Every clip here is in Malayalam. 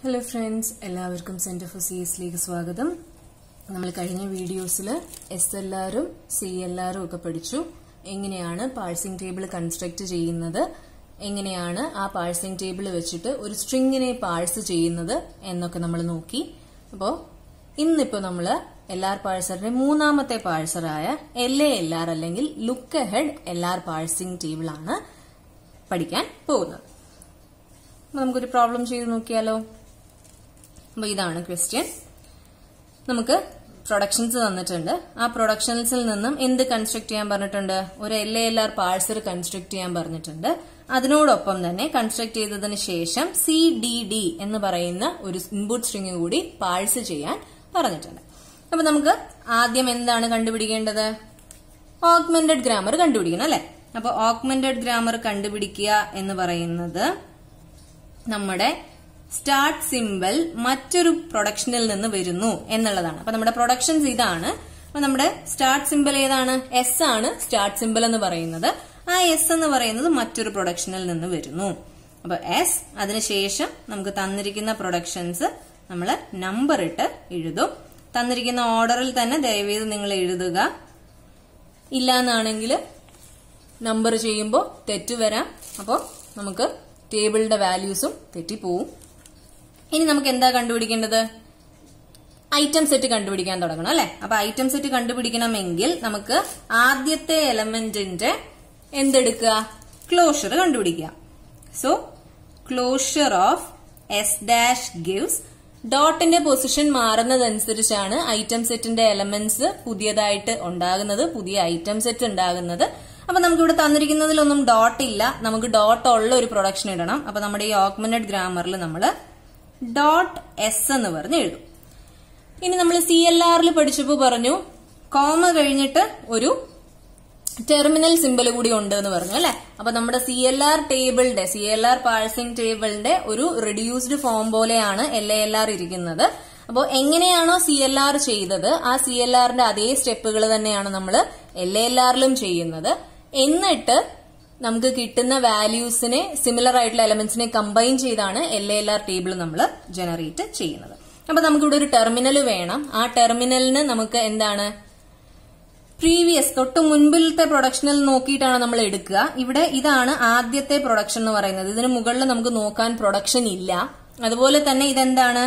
ഹലോ ഫ്രണ്ട്സ്, എല്ലാവർക്കും സെന്റർ ഫോർ CS സ്വാഗതം. നമ്മൾ കഴിഞ്ഞ വീഡിയോസിൽ SLRും CLRും ഒക്കെ പഠിച്ചു. എങ്ങനെയാണ് പാഴ്സിംഗ് ടേബിൾ കൺസ്ട്രക്ട് ചെയ്യുന്നത്, എങ്ങനെയാണ് ആ പാഴ്സിംഗ് ടേബിൾ വെച്ചിട്ട് ഒരു സ്ട്രിങ്ങിനെ പാഴ്സ് ചെയ്യുന്നത് എന്നൊക്കെ നമ്മൾ നോക്കി. അപ്പോൾ ഇന്നിപ്പോ നമ്മൾ LR പാഴ്സറിന്റെ മൂന്നാമത്തെ പാഴ്സറായ LALR അല്ലെങ്കിൽ look ahead LR parsing table ആണ് പഠിക്കാൻ പോകുന്നത്. നമുക്കൊരു പ്രോബ്ലം ചെയ്ത് നോക്കിയാലോ. അപ്പൊ ഇതാണ് ക്വസ്റ്റ്യൻ. നമുക്ക് പ്രൊഡക്ഷൻസ് തന്നിട്ടുണ്ട്. ആ പ്രൊഡക്ഷൻസിൽ നിന്നും എന്ത് കൺസ്ട്രക്ട് ചെയ്യാൻ പറഞ്ഞിട്ടുണ്ട്? ഒരു LALR പാഴ്സർ കൺസ്ട്രക്ട് ചെയ്യാൻ പറഞ്ഞിട്ടുണ്ട്. അതിനോടൊപ്പം തന്നെ കൺസ്ട്രക്ട് ചെയ്തതിന് ശേഷം CDD എന്ന് പറയുന്ന ഒരു ഇൻപുട്ട് സ്ട്രിങ് കൂടി പാഴ്സ് ചെയ്യാൻ പറഞ്ഞിട്ടുണ്ട്. അപ്പൊ നമുക്ക് ആദ്യം എന്താണ് കണ്ടുപിടിക്കേണ്ടത്? ഓഗ്മെന്റഡ് ഗ്രാമർ കണ്ടുപിടിക്കണം, അല്ലെ? അപ്പൊ ഓഗ്മെന്റഡ് ഗ്രാമർ കണ്ടുപിടിക്കുക എന്ന് പറയുന്നത് നമ്മുടെ സ്റ്റാർട്ട് സിമ്പിൾ മറ്റൊരു പ്രൊഡക്ഷനിൽ നിന്ന് വരുന്നു എന്നുള്ളതാണ്. അപ്പൊ നമ്മുടെ പ്രൊഡക്ഷൻസ് ഇതാണ്. അപ്പൊ നമ്മുടെ സ്റ്റാർട്ട് സിമ്പിൾ ഏതാണ്? S ആണ് സ്റ്റാർട്ട് സിമ്പിൾ എന്ന് പറയുന്നത്. ആ S എന്ന് പറയുന്നത് മറ്റൊരു പ്രൊഡക്ഷനിൽ നിന്ന് വരുന്നു. അപ്പൊ S, അതിനുശേഷം നമുക്ക് തന്നിരിക്കുന്ന പ്രൊഡക്ഷൻസ് നമ്മൾ നമ്പർ ഇട്ട് എഴുതും. തന്നിരിക്കുന്ന ഓർഡറിൽ തന്നെ ദയവേത് നിങ്ങൾ എഴുതുക. ഇല്ലാന്നാണെങ്കിൽ നമ്പർ ചെയ്യുമ്പോൾ തെറ്റ് വരാം. അപ്പോൾ നമുക്ക് ടേബിളിന്റെ വാല്യൂസും തെറ്റിപ്പോവും. ഇനി നമുക്ക് എന്താ കണ്ടുപിടിക്കേണ്ടത്? ഐറ്റം സെറ്റ് കണ്ടുപിടിക്കാൻ തുടങ്ങണം, അല്ലെ? അപ്പൊ ഐറ്റം സെറ്റ് കണ്ടുപിടിക്കണമെങ്കിൽ നമുക്ക് ആദ്യത്തെ എലമെന്റിന്റെ എന്തെടുക്കുക? ക്ലോഷർ കണ്ടുപിടിക്കുക. So closure of S' gives ഡോട്ടിന്റെ പൊസിഷൻ മാറുന്നതനുസരിച്ചാണ് ഐറ്റം സെറ്റിന്റെ എലമെന്റ്സ് പുതിയതായിട്ട് ഉണ്ടാകുന്നത്, പുതിയ ഐറ്റം സെറ്റ് ഉണ്ടാകുന്നത്. അപ്പൊ നമുക്ക് ഇവിടെ തന്നിരിക്കുന്നതിലൊന്നും ഡോട്ട് ഇല്ല. നമുക്ക് ഡോട്ട് ഉള്ള ഒരു പ്രൊഡക്ഷൻ ഇടണം. അപ്പൊ നമ്മുടെ ഈ ഓഗ്മെന്റഡ് ഗ്രാമറിൽ നമ്മൾ ഡോട്ട് S എന്ന് പറഞ്ഞ് എഴുതും. ഇനി നമ്മൾ CLRൽ പഠിച്ചപ്പോൾ പറഞ്ഞു കോമ കഴിഞ്ഞിട്ട് ഒരു ടെർമിനൽ സിമ്പൽ കൂടി ഉണ്ട് എന്ന് പറഞ്ഞു, അല്ലെ? അപ്പൊ നമ്മുടെ CLR പാഴ്സിംഗ് ടേബിളിന്റെ ഒരു റിഡ്യൂസ്ഡ് ഫോം പോലെയാണ് LALR ഇരിക്കുന്നത്. അപ്പോൾ എങ്ങനെയാണോ CLR ചെയ്തത് ആ CLRന്റെ അതേ സ്റ്റെപ്പുകൾ തന്നെയാണ് നമ്മൾ LALRലും ചെയ്യുന്നത്. എന്നിട്ട് നമുക്ക് കിട്ടുന്ന വാല്യൂസിനെ, സിമിലർ ആയിട്ടുള്ള എലമെന്റ്സിനെ കമ്പൈൻ ചെയ്താണ് LALR ടേബിൾ നമ്മൾ ജനറേറ്റ് ചെയ്യുന്നത്. അപ്പൊ നമുക്കിവിടെ ഒരു ടെർമിനൽ വേണം. ആ ടെർമിനലിന് നമുക്ക് എന്താണ് പ്രീവിയസ് തൊട്ട് മുൻപിലത്തെ പ്രൊഡക്ഷനിൽ നോക്കിയിട്ടാണ് നമ്മൾ എടുക്കുക. ഇവിടെ ഇതാണ് ആദ്യത്തെ പ്രൊഡക്ഷൻ എന്ന് പറയുന്നത്. ഇതിന് മുകളിൽ നമുക്ക് നോക്കാൻ പ്രൊഡക്ഷൻ ഇല്ല. അതുപോലെ തന്നെ ഇതെന്താണ്?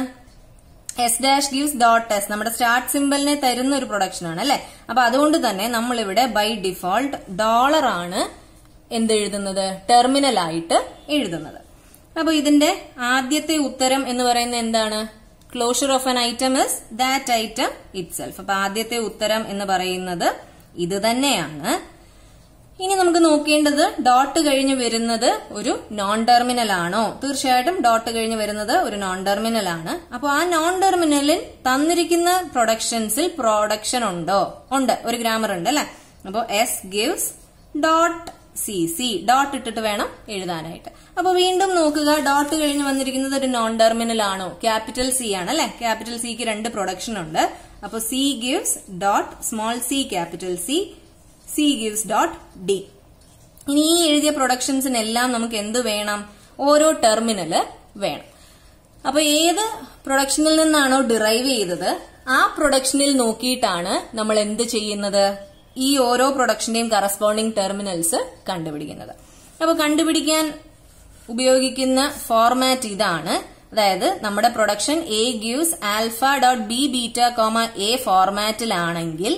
S' ഗിവ്സ് ഡോട്ട് S നമ്മുടെ സ്റ്റാർട്ട് സിമ്പലിനെ തരുന്ന ഒരു പ്രൊഡക്ഷൻ ആണ്, അല്ലെ? അപ്പൊ അതുകൊണ്ട് തന്നെ നമ്മൾ ഇവിടെ ബൈ ഡിഫോൾട്ട് ഡോളർ ആണ് എന്തെഴുതുന്നത്? ടെർമിനൽ ആയിട്ട് എഴുതുന്നത്. അപ്പൊ ഇതിന്റെ ആദ്യത്തെ ഉത്തരം എന്ന് പറയുന്നത് എന്താണ്? Closure of an item is that item itself. അപ്പൊ ആദ്യത്തെ ഉത്തരം എന്ന് പറയുന്നത് ഇത് തന്നെയാണ്. ഇനി നമുക്ക് നോക്കേണ്ടത് ഡോട്ട് കഴിഞ്ഞ് വരുന്നത് ഒരു നോൺ ടെർമിനൽ ആണോ? തീർച്ചയായിട്ടും ഡോട്ട് കഴിഞ്ഞ് വരുന്നത് ഒരു നോൺ ടെർമിനൽ ആണ്. അപ്പൊ ആ നോൺ ടെർമിനലിൽ തന്നിരിക്കുന്ന പ്രൊഡക്ഷൻസിൽ പ്രൊഡക്ഷൻ ഉണ്ടോ? ഉണ്ട്, ഒരു ഗ്രാമർ ഉണ്ട്, അല്ലെ? അപ്പൊ S gives dot CC dot ഇട്ടിട്ട് വേണം എഴുതാനായിട്ട്. അപ്പൊ വീണ്ടും നോക്കുക, ഡോട്ട് കഴിഞ്ഞ് വന്നിരിക്കുന്നത് ഒരു നോൺ ടെർമിനൽ ആണോ? ക്യാപിറ്റൽ C ആണ്, അല്ലെ? ക്യാപിറ്റൽ Cക്ക് രണ്ട് പ്രൊഡക്ഷൻ ഉണ്ട്. അപ്പൊ C gives dot small c capital C gives dot D. ഇനി ഈ എഴുതിയ പ്രൊഡക്ഷൻസിനെല്ലാം നമുക്ക് എന്ത് വേണം? ഓരോ ടെർമിനല് വേണം. അപ്പൊ ഏത് പ്രൊഡക്ഷനിൽ നിന്നാണോ ഡിറൈവ് ചെയ്തത് ആ പ്രൊഡക്ഷനിൽ നോക്കിയിട്ടാണ് നമ്മൾ എന്ത് ചെയ്യുന്നത്? ഈ ഓരോ പ്രൊഡക്ഷന്റെയും കറസ്പോണ്ടിങ് ടെർമിനൽസ് കണ്ടുപിടിക്കുന്നത്. അപ്പൊ കണ്ടുപിടിക്കാൻ ഉപയോഗിക്കുന്ന ഫോർമാറ്റ് ഇതാണ്. അതായത് നമ്മുടെ production A gives alpha dot B beta comma A ഫോർമാറ്റിലാണെങ്കിൽ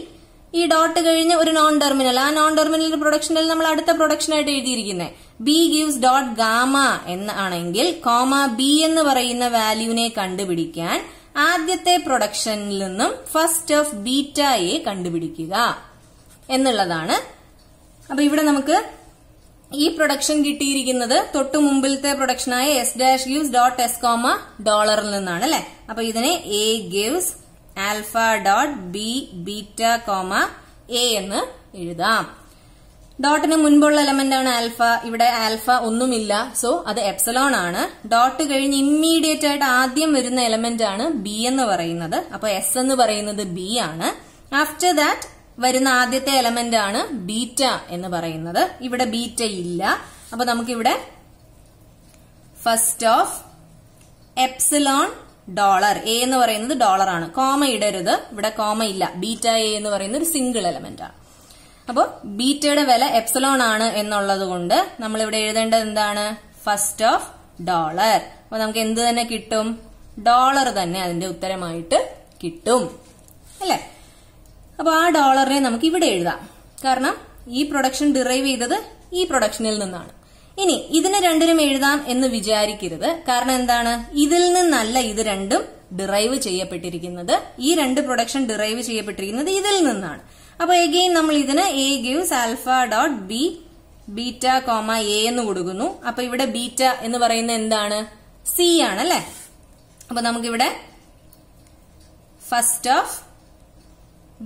ഈ ഡോട്ട് കഴിഞ്ഞ് ഒരു നോൺ ടെർമിനൽ, ആ നോൺ ടെർമിനൽ പ്രൊഡക്ഷനിൽ നമ്മൾ അടുത്ത പ്രൊഡക്ഷൻ ആയിട്ട് എഴുതിയിരിക്കുന്നത് B ഗിവ്സ് ഡോട്ട് ഗാമ എന്നാണെങ്കിൽ കോമ B എന്ന് പറയുന്ന വാല്യൂവിനെ കണ്ടുപിടിക്കാൻ ആദ്യത്തെ പ്രൊഡക്ഷനിൽ നിന്നും ഫസ്റ്റ് ഓഫ് ബീറ്റയെ കണ്ടുപിടിക്കുക എന്നുള്ളതാണ്. അപ്പൊ ഇവിടെ നമുക്ക് ഈ പ്രൊഡക്ഷൻ കിട്ടിയിരിക്കുന്നത് തൊട്ടു മുമ്പിലത്തെ പ്രൊഡക്ഷനായ S' gives dot S comma ഡോളറിൽ നിന്നാണ്, അല്ലെ? അപ്പൊ ഇതിനെ A gives alpha dot B beta comma A എന്ന് എഴുതാം. ഡോട്ടിന് മുൻപുള്ള എലമെന്റ് ആണ് ആൽഫ. ഇവിടെ ആൽഫ ഒന്നുമില്ല, സോ അത് എപ്സിലോൺ ആണ്. ഡോട്ട് കഴിഞ്ഞ് ഇമ്മീഡിയറ്റ് ആയിട്ട് ആദ്യം വരുന്ന എലമെന്റ് ആണ് B എന്ന് പറയുന്നത്. അപ്പൊ S എന്ന് പറയുന്നത് B ആണ്. ആഫ്റ്റർ ദാറ്റ് വരുന്ന ആദ്യത്തെ എലമെന്റ് ആണ് ബീറ്റ എന്ന് പറയുന്നത്. ഇവിടെ ബീറ്റ ഇല്ല. അപ്പൊ നമുക്കിവിടെ first of epsilon dollar. A എന്ന് പറയുന്നത് ഡോളർ ആണ്. കോമ ഇടരുത്, ഇവിടെ കോമ ഇല്ല. ബീറ്റ എ എന്ന് പറയുന്ന ഒരു സിംഗിൾ എലമെന്റ് ആണ്. അപ്പോ ബീറ്റയുടെ വില എപ്സിലോൺ ആണ് എന്നുള്ളത് കൊണ്ട് നമ്മൾ ഇവിടെ എഴുതേണ്ടത് എന്താണ്? First of dollar. അപ്പൊ നമുക്ക് എന്ത് തന്നെ കിട്ടും? ഡോളർ തന്നെ അതിന്റെ ഉത്തരമായിട്ട് കിട്ടും അല്ലെ? അപ്പൊ ആ ഡോളറിനെ നമുക്ക് ഇവിടെ എഴുതാം. കാരണം ഈ പ്രൊഡക്ഷൻ ഡിറൈവ് ചെയ്തത് ഈ പ്രൊഡക്ഷനിൽ നിന്നാണ്. ഇനി ഇതിനെ രണ്ടിനും എഴുതാം എന്ന് വിചാരിക്കരുത്. കാരണം എന്താണ്? ഇതിൽ നിന്നല്ല ഇത് രണ്ടും ഡിറൈവ് ചെയ്യപ്പെട്ടിരിക്കുന്നത്. ഈ രണ്ട് പ്രൊഡക്ഷൻ ഡിറൈവ് ചെയ്യപ്പെട്ടിരിക്കുന്നത് ഇതിൽ നിന്നാണ്. അപ്പൊ എഗെയിൻ നമ്മൾ ഇതിന് A gives alpha dot B beta comma A എന്ന് കൊടുക്കുന്നു. അപ്പൊ ഇവിടെ ബീറ്റ എന്ന് പറയുന്നത് എന്താണ്? സി ആണ് അല്ലെ? അപ്പൊ നമുക്കിവിടെ ഫസ്റ്റ് ഓഫ്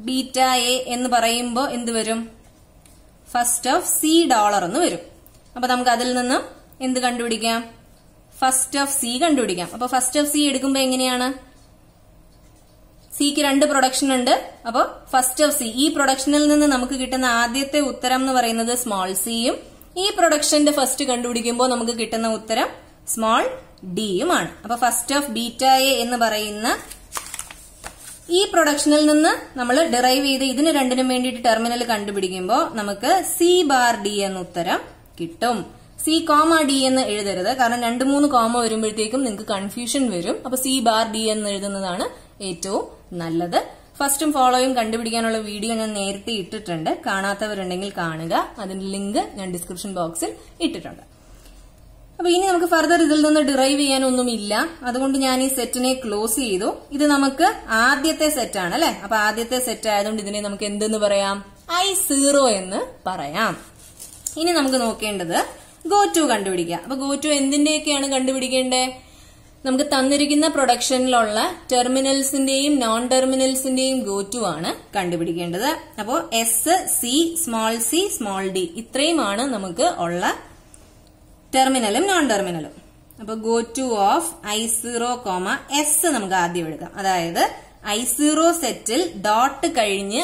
ബീറ്റ എ എന്ന് പറയുമ്പോ എന്ത് വരും? ഫസ്റ്റ് ഓഫ് സി ഡോളർ എന്ന് വരും. അപ്പൊ നമുക്ക് അതിൽ നിന്നും എന്ത് കണ്ടുപിടിക്കാം? ഫസ്റ്റ് ഓഫ് സി കണ്ടുപിടിക്കാം. അപ്പൊ ഫസ്റ്റ് ഓഫ് സി എടുക്കുമ്പോ എങ്ങനെയാണ്? സിക്ക് രണ്ട് പ്രൊഡക്ഷൻ ഉണ്ട്. അപ്പൊ ഫസ്റ്റ് ഓഫ് സി, ഈ പ്രൊഡക്ഷനിൽ നിന്ന് നമുക്ക് കിട്ടുന്ന ആദ്യത്തെ ഉത്തരം എന്ന് പറയുന്നത് സ്മോൾ സിയും, ഈ പ്രൊഡക്ഷന്റെ ഫസ്റ്റ് കണ്ടുപിടിക്കുമ്പോൾ നമുക്ക് കിട്ടുന്ന ഉത്തരം സ്മോൾ ഡിയുമാണ്. അപ്പൊ ഫസ്റ്റ് ഓഫ് ബീറ്റ എ എന്ന് പറയുന്ന ഈ പ്രൊഡക്ഷനിൽ നിന്ന് നമ്മൾ ഡിറൈവ് ചെയ്ത് ഇതിന് രണ്ടിനും വേണ്ടിയിട്ട് ടെർമിനൽ കണ്ടുപിടിക്കുമ്പോൾ നമുക്ക് സി ബാർ ഡി എന്ന ഉത്തരം കിട്ടും. സി കോമ ഡി എന്ന് എഴുതരുത്. കാരണം 2-3 കോമ വരുമ്പോഴത്തേക്കും നിങ്ങൾക്ക് കൺഫ്യൂഷൻ വരും. അപ്പൊ സി ബാർ ഡി എന്ന് എഴുതുന്നതാണ് ഏറ്റവും നല്ലത്. ഫസ്റ്റും ഫോളോയും കണ്ടുപിടിക്കാനുള്ള വീഡിയോ ഞാൻ നേരത്തെ ഇട്ടിട്ടുണ്ട്. കാണാത്തവരുണ്ടെങ്കിൽ കാണുക. അതിന്റെ ലിങ്ക് ഞാൻ ഡിസ്ക്രിപ്ഷൻ ബോക്സിൽ ഇട്ടിട്ടുണ്ട്. അപ്പൊ ഇനി നമുക്ക് ഫർദർ ഇതിൽ നിന്ന് ഡിറൈവ് ചെയ്യാനൊന്നുമില്ല. അതുകൊണ്ട് ഞാൻ ഈ സെറ്റിനെ ക്ലോസ് ചെയ്തു. ഇത് നമുക്ക് ആദ്യത്തെ സെറ്റ് ആണ് അല്ലെ? അപ്പൊ ആദ്യത്തെ സെറ്റ് ആയതുകൊണ്ട് ഇതിനെ നമുക്ക് എന്തെന്ന് പറയാം? I0 എന്ന് പറയാം. ഇനി നമുക്ക് നോക്കേണ്ടത് ഗോ ടു കണ്ടുപിടിക്കുക. അപ്പൊ ഗോ ടു എന്തിന്റെയൊക്കെയാണ് കണ്ടുപിടിക്കേണ്ടത്? നമുക്ക് തന്നിരിക്കുന്ന പ്രൊഡക്ഷനിലുള്ള ടെർമിനൽസിന്റെയും നോൺ ടെർമിനൽസിന്റെയും ഗോ ടു ആണ് കണ്ടുപിടിക്കേണ്ടത്. അപ്പോ എസ്, സി, സ്മോൾ ഡി ഇത്രയുമാണ് നമുക്ക് ഉള്ള ടെർമിനലും നോൺ ടെർമിനലും. അപ്പൊ go to of I0, S നമുക്ക് ആദ്യം എടുക്കാം. അതായത് I0 സെറ്റിൽ ഡോട്ട് കഴിഞ്ഞ്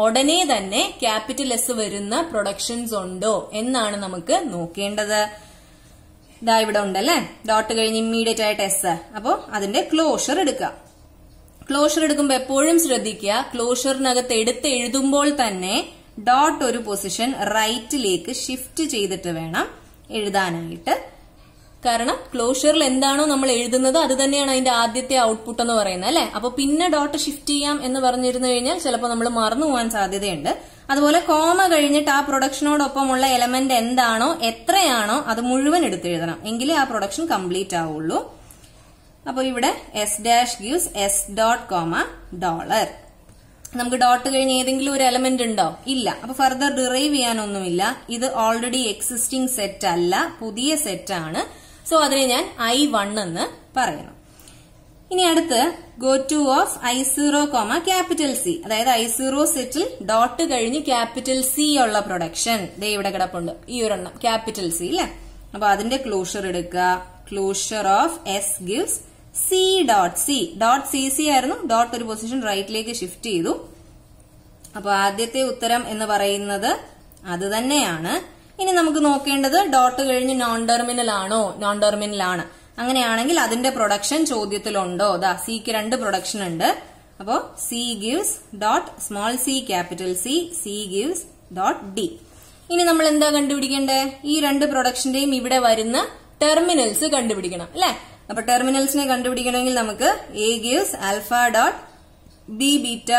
ഉടനെ തന്നെ ക്യാപിറ്റൽ എസ് വരുന്ന പ്രൊഡക്ഷൻസ് ഉണ്ടോ എന്നാണ് നമുക്ക് നോക്കേണ്ടത്. ഇതാ ഇവിടെ ഉണ്ടല്ലേ, ഡോട്ട് കഴിഞ്ഞ് ഇമ്മീഡിയറ്റ് ആയിട്ട് എസ്. അപ്പോ അതിന്റെ ക്ലോഷർ എടുക്കുക. ക്ലോഷർ എടുക്കുമ്പോൾ എപ്പോഴും ശ്രദ്ധിക്കുക, ക്ലോഷറിനകത്ത് എടുത്ത് എഴുതുമ്പോൾ തന്നെ ഡോട്ട് ഒരു പൊസിഷൻ റൈറ്റിലേക്ക് ഷിഫ്റ്റ് ചെയ്തിട്ട് വേണം എഴുതാനായിട്ട്. കാരണം ക്ലോഷറിൽ എന്താണോ നമ്മൾ എഴുതുന്നത് അത് തന്നെയാണ് അതിന്റെ ആദ്യത്തെ ഔട്ട്പുട്ട് എന്ന് പറയുന്നത് അല്ലെ? അപ്പൊ പിന്നെ ഡോട്ട് ഷിഫ്റ്റ് ചെയ്യാം എന്ന് പറഞ്ഞിരുന്നു കഴിഞ്ഞാൽ ചിലപ്പോൾ നമ്മൾ മറന്നു പോകാൻ സാധ്യതയുണ്ട്. അതുപോലെ കോമ കഴിഞ്ഞിട്ട് ആ പ്രൊഡക്ഷനോടൊപ്പമുള്ള എലമെന്റ് എന്താണോ എത്രയാണോ അത് മുഴുവൻ എടുത്തെഴുതണം. എങ്കിലേ ആ പ്രൊഡക്ഷൻ കംപ്ലീറ്റ് ആവുള്ളൂ. അപ്പൊ ഇവിടെ S dash gives S dot comma dollar. നമുക്ക് ഡോട്ട് കഴിഞ്ഞ് ഏതെങ്കിലും ഒരു എലമെന്റ് ഉണ്ടോ? ഇല്ല. അപ്പൊ ഫർദർ ഡിറൈവ് ചെയ്യാനൊന്നുമില്ല. ഇത് ഓൾറെഡി എക്സിസ്റ്റിംഗ് സെറ്റ് അല്ല, പുതിയ സെറ്റ് ആണ്. സോ അതിനെ ഞാൻ I1 എന്ന് പറയുന്നു. ഇനി അടുത്ത് go to of I0, capital C. അതായത് I0 സെറ്റിൽ ഡോട്ട് കഴിഞ്ഞ് ക്യാപിറ്റൽ സി ഉള്ള പ്രൊഡക്ഷൻ ദേ ഇവിടെ കിടപ്പുണ്ട്. ഈ ഒരെണ്ണം ക്യാപിറ്റൽ സി അല്ലെ? അപ്പൊ അതിന്റെ ക്ലോഷർ എടുക്കുക. Closure of S gives C dot C. Dot C C ആയിരുന്നു, ഡോട്ട് ഒരു പൊസിഷൻ റൈറ്റിലേക്ക് ഷിഫ്റ്റ് ചെയ്തു. അപ്പൊ ആദ്യത്തെ ഉത്തരം എന്ന് പറയുന്നത് അത് തന്നെയാണ്. ഇനി നമുക്ക് നോക്കേണ്ടത് ഡോട്ട് കഴിഞ്ഞ് നോൺ ടെർമിനൽ ആണോ? നോൺ ടെർമിനൽ ആണ്. അങ്ങനെയാണെങ്കിൽ അതിന്റെ പ്രൊഡക്ഷൻ ചോദ്യത്തിലുണ്ടോ? ദാ സിക്ക് രണ്ട് പ്രൊഡക്ഷൻ ഉണ്ട്. അപ്പോ C gives dot small C capital C, C gives dot D. ഇനി നമ്മൾ എന്താ കണ്ടുപിടിക്കേണ്ടത്? ഈ രണ്ട് പ്രൊഡക്ഷന്റെയും ഇവിടെ വരുന്ന ടെർമിനൽസ് കണ്ടുപിടിക്കണം അല്ലെ? അപ്പൊ ടെർമിനൽസിനെ കണ്ടുപിടിക്കണമെങ്കിൽ നമുക്ക് A gives alpha dot B beta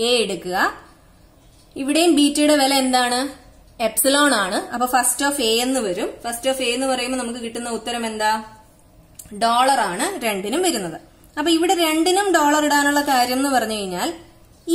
A എടുക്കുക. ഇവിടെയും ബീറ്റയുടെ വില എന്താണ്? എപ്സിലോൺ ആണ്. അപ്പൊ ഫസ്റ്റ് ഓഫ് എ എന്ന് വരും. ഫസ്റ്റ് ഓഫ് എ എന്ന് പറയുമ്പോൾ നമുക്ക് കിട്ടുന്ന ഉത്തരം എന്താ? ഡോളർ ആണ് രണ്ടിനും വരുന്നത്. അപ്പൊ ഇവിടെ രണ്ടിനും ഡോളർ ഇടാനുള്ള കാര്യം എന്ന് പറഞ്ഞു കഴിഞ്ഞാൽ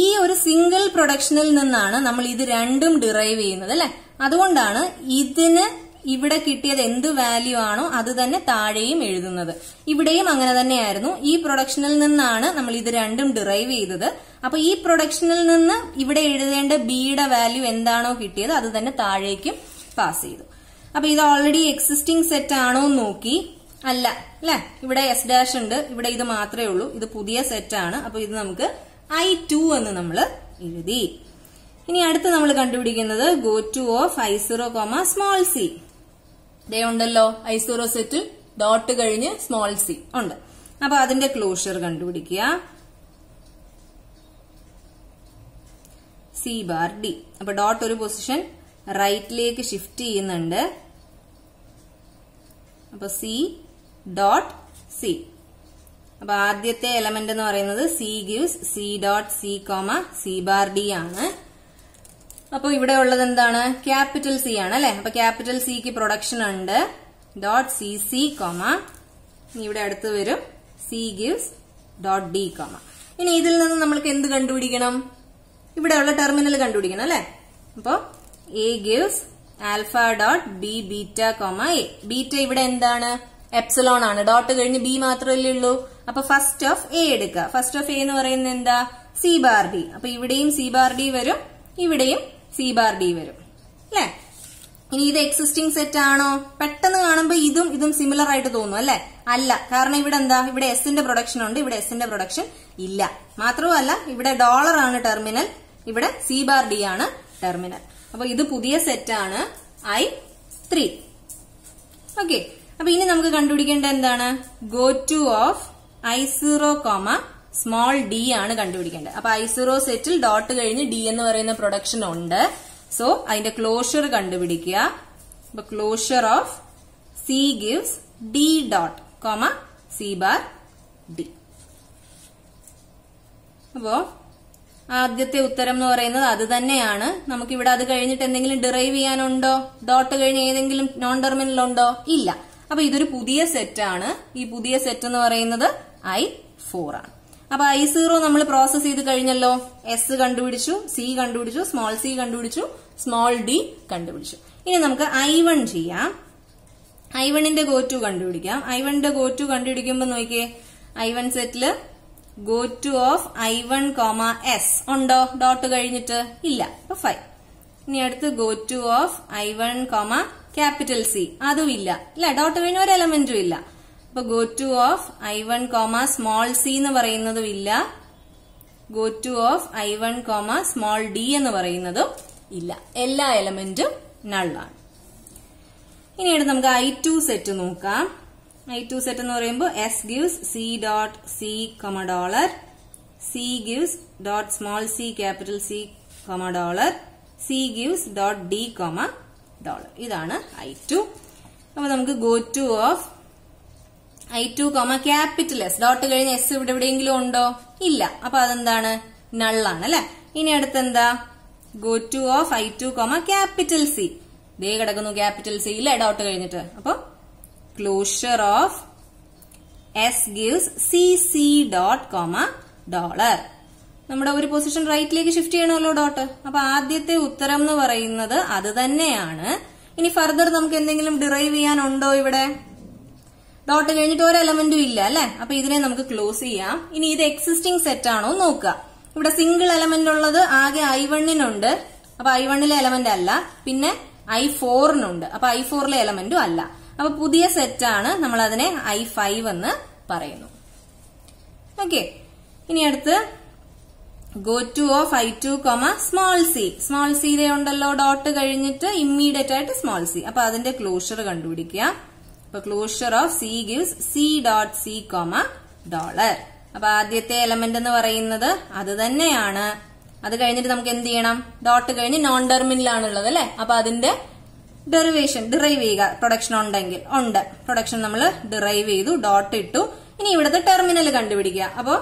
ഈ ഒരു സിംഗിൾ പ്രൊഡക്ഷനിൽ നിന്നാണ് നമ്മൾ ഇത് രണ്ടും ഡിറൈവ് ചെയ്യുന്നത് അല്ലെ? അതുകൊണ്ടാണ് ഇതിന് ഇവിടെ കിട്ടിയത് എന്ത് വാല്യൂ ആണോ അത് തന്നെ താഴെയും എഴുതുന്നത്. ഇവിടെയും അങ്ങനെ തന്നെയായിരുന്നു. ഈ പ്രൊഡക്ഷനിൽ നിന്നാണ് നമ്മൾ ഇത് രണ്ടും ഡിറൈവ് ചെയ്തത്. അപ്പൊ ഈ പ്രൊഡക്ഷനിൽ നിന്ന് ഇവിടെ എഴുതേണ്ട ബിയുടെ വാല്യൂ എന്താണോ കിട്ടിയത് അത് തന്നെ താഴേക്കും പാസ് ചെയ്തു. അപ്പൊ ഇത് ഓൾറെഡി എക്സിസ്റ്റിംഗ് സെറ്റ് ആണോ എന്ന് നോക്കി. അല്ല അല്ലെ? ഇവിടെ എസ് ഡാഷ് ഉണ്ട്, ഇവിടെ ഇത് മാത്രമേ ഉള്ളൂ. ഇത് പുതിയ സെറ്റ് ആണ്. അപ്പൊ ഇത് നമുക്ക് I2 എന്ന് നമ്മൾ എഴുതി. ഇനി അടുത്ത് നമ്മൾ കണ്ടുപിടിക്കുന്നത് go to of I0, small C. ദേ ഉണ്ടല്ലോ I0 സെറ്റിൽ ഡോട്ട് കഴിഞ്ഞ് സ്മോൾ സി ഉണ്ട്. അപ്പൊ അതിന്റെ ക്ലോഷർ കണ്ടുപിടിക്കുക. C bar D. അപ്പൊ ഡോട്ട് ഒരു പൊസിഷൻ റൈറ്റിലേക്ക് ഷിഫ്റ്റ് ചെയ്യുന്നുണ്ട്. അപ്പൊ സി ഡോട്ട് സി. അപ്പൊ ആദ്യത്തെ എലമെന്റ് എന്ന് പറയുന്നത് C gives C dot C comma C bar D ആണ്. അപ്പൊ ഇവിടെ ഉള്ളത് എന്താണ്? ക്യാപിറ്റൽ സി ആണ് അല്ലെ. അപ്പൊ ക്യാപിറ്റൽ സിക്ക് പ്രൊഡക്ഷൻ ഉണ്ട്. ഡോട്ട് സി സി കോമ ഇവിടെ അടുത്ത് വരും C gives dot D comma. ഇനി ഇതിൽ നിന്ന് നമ്മൾക്ക് എന്ത് കണ്ടുപിടിക്കണം? ഇവിടെയുള്ള ടെർമിനൽ കണ്ടുപിടിക്കണം അല്ലെ. അപ്പൊ A gives alpha dot B beta comma A. Beta ഇവിടെ എന്താണ്? എപ്സിലോൺ ആണ്. ഡോട്ട് കഴിഞ്ഞ് ബി മാത്രമല്ലേ ഉള്ളൂ. അപ്പൊ ഫസ്റ്റ് ഓഫ് എ എടുക്കുക. ഫസ്റ്റ് ഓഫ് എ എന്ന് പറയുന്നത് എന്താ? C bar D. അപ്പൊ ഇവിടെയും സി ബാർ ഡി വരും, ഇവിടെയും സി ബാർ ഡി വരും അല്ലെ. ഇനി ഇത് എക്സിസ്റ്റിംഗ് സെറ്റ് ആണോ? പെട്ടെന്ന് കാണുമ്പോ ഇതും ഇതും സിമിലർ ആയിട്ട് തോന്നും അല്ലെ. അല്ല, കാരണം ഇവിടെ എന്താ? ഇവിടെ എസിന്റെ പ്രൊഡക്ഷൻ ഉണ്ട്, ഇവിടെ എസിന്റെ പ്രൊഡക്ഷൻ ഇല്ല. മാത്രമല്ല ഇവിടെ ഡോളർ ആണ് ടെർമിനൽ, ഇവിടെ സി ബാർ ഡി ആണ് ടെർമിനൽ. അപ്പൊ ഇത് പുതിയ സെറ്റ് ആണ് I3. ഓക്കെ. അപ്പൊ ഇനി നമുക്ക് കണ്ടുപിടിക്കേണ്ട എന്താണ്? Go to of I0 comma small D ആണ് കണ്ടുപിടിക്കേണ്ടത്. അപ്പൊ I0 സെറ്റിൽ ഡോട്ട് കഴിഞ്ഞ് ഡി എന്ന് പറയുന്ന പ്രൊഡക്ഷൻ ഉണ്ട്. സോ അതിന്റെ ക്ലോഷർ കണ്ടുപിടിക്കുക. അപ്പൊ closure of C gives D dot comma C bar D. അപ്പോ ആദ്യത്തെ ഉത്തരം എന്ന് പറയുന്നത് അത് തന്നെയാണ്. നമുക്കിവിടെ അത് കഴിഞ്ഞിട്ട് എന്തെങ്കിലും ഡിറൈവ് ചെയ്യാനുണ്ടോ? ഡോട്ട് കഴിഞ്ഞ് ഏതെങ്കിലും നോൺ ടെർമിനൽ ഉണ്ടോ? ഇല്ല. അപ്പൊ ഇതൊരു പുതിയ സെറ്റ് ആണ്. ഈ പുതിയ സെറ്റ് എന്ന് പറയുന്നത് I4 ആണ്. അപ്പൊ I0 നമ്മൾ പ്രോസസ് ചെയ്ത് കഴിഞ്ഞല്ലോ. എസ് കണ്ടുപിടിച്ചു, സി കണ്ടുപിടിച്ചു, സ്മോൾ സി കണ്ടുപിടിച്ചു, സ്മോൾ ഡി കണ്ടുപിടിച്ചു. ഇനി നമുക്ക് I1 ചെയ്യാം. I1ന്റെ ഗോ ടു കണ്ടുപിടിക്കാം. I1ന്റെ ഗോ ടു കണ്ടുപിടിക്കുമ്പോ നോക്കിയേ, I1 settle go to of I1 comma S ഉണ്ടോ? ഡോട്ട് കഴിഞ്ഞിട്ട് ഇല്ല. അപ്പൊ 5. ഇനി അടുത്ത് go to of I1 comma capital C, അതും ഇല്ല. ഇല്ല, ഡോട്ട് കഴിഞ്ഞ ഒരു എലമെന്റും ഇല്ല. അപ്പൊ go to of I1 comma small C എന്ന് പറയുന്നതും ഇല്ല. Go to of I1 comma small D എന്ന് പറയുന്നതും ഇല്ല. എല്ലാ എലമെന്റും നള്ളാണ്. ഇനിയാണ് നമുക്ക് I2 സെറ്റ് നോക്കാം. I2 സെറ്റ് എന്ന് പറയുമ്പോൾ S gives C dot C comma dollar, C gives dot small C capital C comma dollar, C gives dot D comma dollar. ഇതാണ് I2. അപ്പൊ നമുക്ക് go to of I2 comma capital S, dot കഴിഞ്ഞ എസ് ഇവിടെ എവിടെയെങ്കിലും ഉണ്ടോ? ഇല്ല. അപ്പൊ അതെന്താണ്? നള്ളാണ് അല്ലെ. ഇനി അടുത്തെന്താ? Go to of I2 comma capital C. ദേ കിടക്കുന്നു ക്യാപിറ്റൽ സി ഇല്ലേ ഡോട്ട് കഴിഞ്ഞിട്ട്. അപ്പൊ closure of S gives C C dot comma dollar. നമ്മുടെ ഒരു പൊസിഷൻ റൈറ്റിലേക്ക് ഷിഫ്റ്റ് ചെയ്യണമല്ലോ ഡോട്ട്. അപ്പൊ ആദ്യത്തെ ഉത്തരം എന്ന് പറയുന്നത് അത് തന്നെയാണ്. ഇനി ഫർദർ നമുക്ക് എന്തെങ്കിലും ഡിറൈവ് ചെയ്യാനുണ്ടോ? ഇവിടെ ഡോട്ട് കഴിഞ്ഞിട്ട് ഒരു എലമെന്റും ഇല്ല അല്ലെ. അപ്പൊ ഇതിനെ നമുക്ക് ക്ലോസ് ചെയ്യാം. ഇനി ഇത് എക്സിസ്റ്റിംഗ് സെറ്റ് ആണോ നോക്കുക. ഇവിടെ സിംഗിൾ എലമെന്റ് ഉള്ളത് ആകെ I1-നുണ്ട്. അപ്പൊ I1-ലെ എലമെന്റ് അല്ല. പിന്നെ I4-നുണ്ട്. അപ്പൊ I4-ലെ എലമെന്റും അല്ല. അപ്പൊ പുതിയ സെറ്റ് ആണ്. നമ്മൾ അതിനെ I5 എന്ന് പറയുന്നു. ഓക്കെ. ഇനി അടുത്ത് go to of I2 comma small C. Small C ഉണ്ടല്ലോ ഡോട്ട് കഴിഞ്ഞിട്ട് ഇമ്മീഡിയറ്റ് ആയിട്ട് സ്മോൾ സി. അപ്പൊ അതിന്റെ ക്ലോഷർ കണ്ടുപിടിക്കുക. അപ്പൊ closure of C gives C dot C comma dollar. അപ്പൊ ആദ്യത്തെ എലമെന്റ് എന്ന് പറയുന്നത് അത് തന്നെയാണ്. അത് കഴിഞ്ഞിട്ട് നമുക്ക് എന്ത് ചെയ്യണം? ഡോട്ട് കഴിഞ്ഞ് നോൺ ടെർമിനലാണുള്ളത് അല്ലെ. അപ്പൊ അതിന്റെ ഡിറൈവ് ചെയ്യുക. പ്രൊഡക്ഷൻ ഉണ്ടെങ്കിൽ ഉണ്ട്. പ്രൊഡക്ഷൻ നമ്മൾ ഡിറൈവ് ചെയ്തു, ഡോട്ട് ഇട്ടു. ഇനി ഇവിടുത്തെ ടെർമിനൽ കണ്ടുപിടിക്കുക. അപ്പോ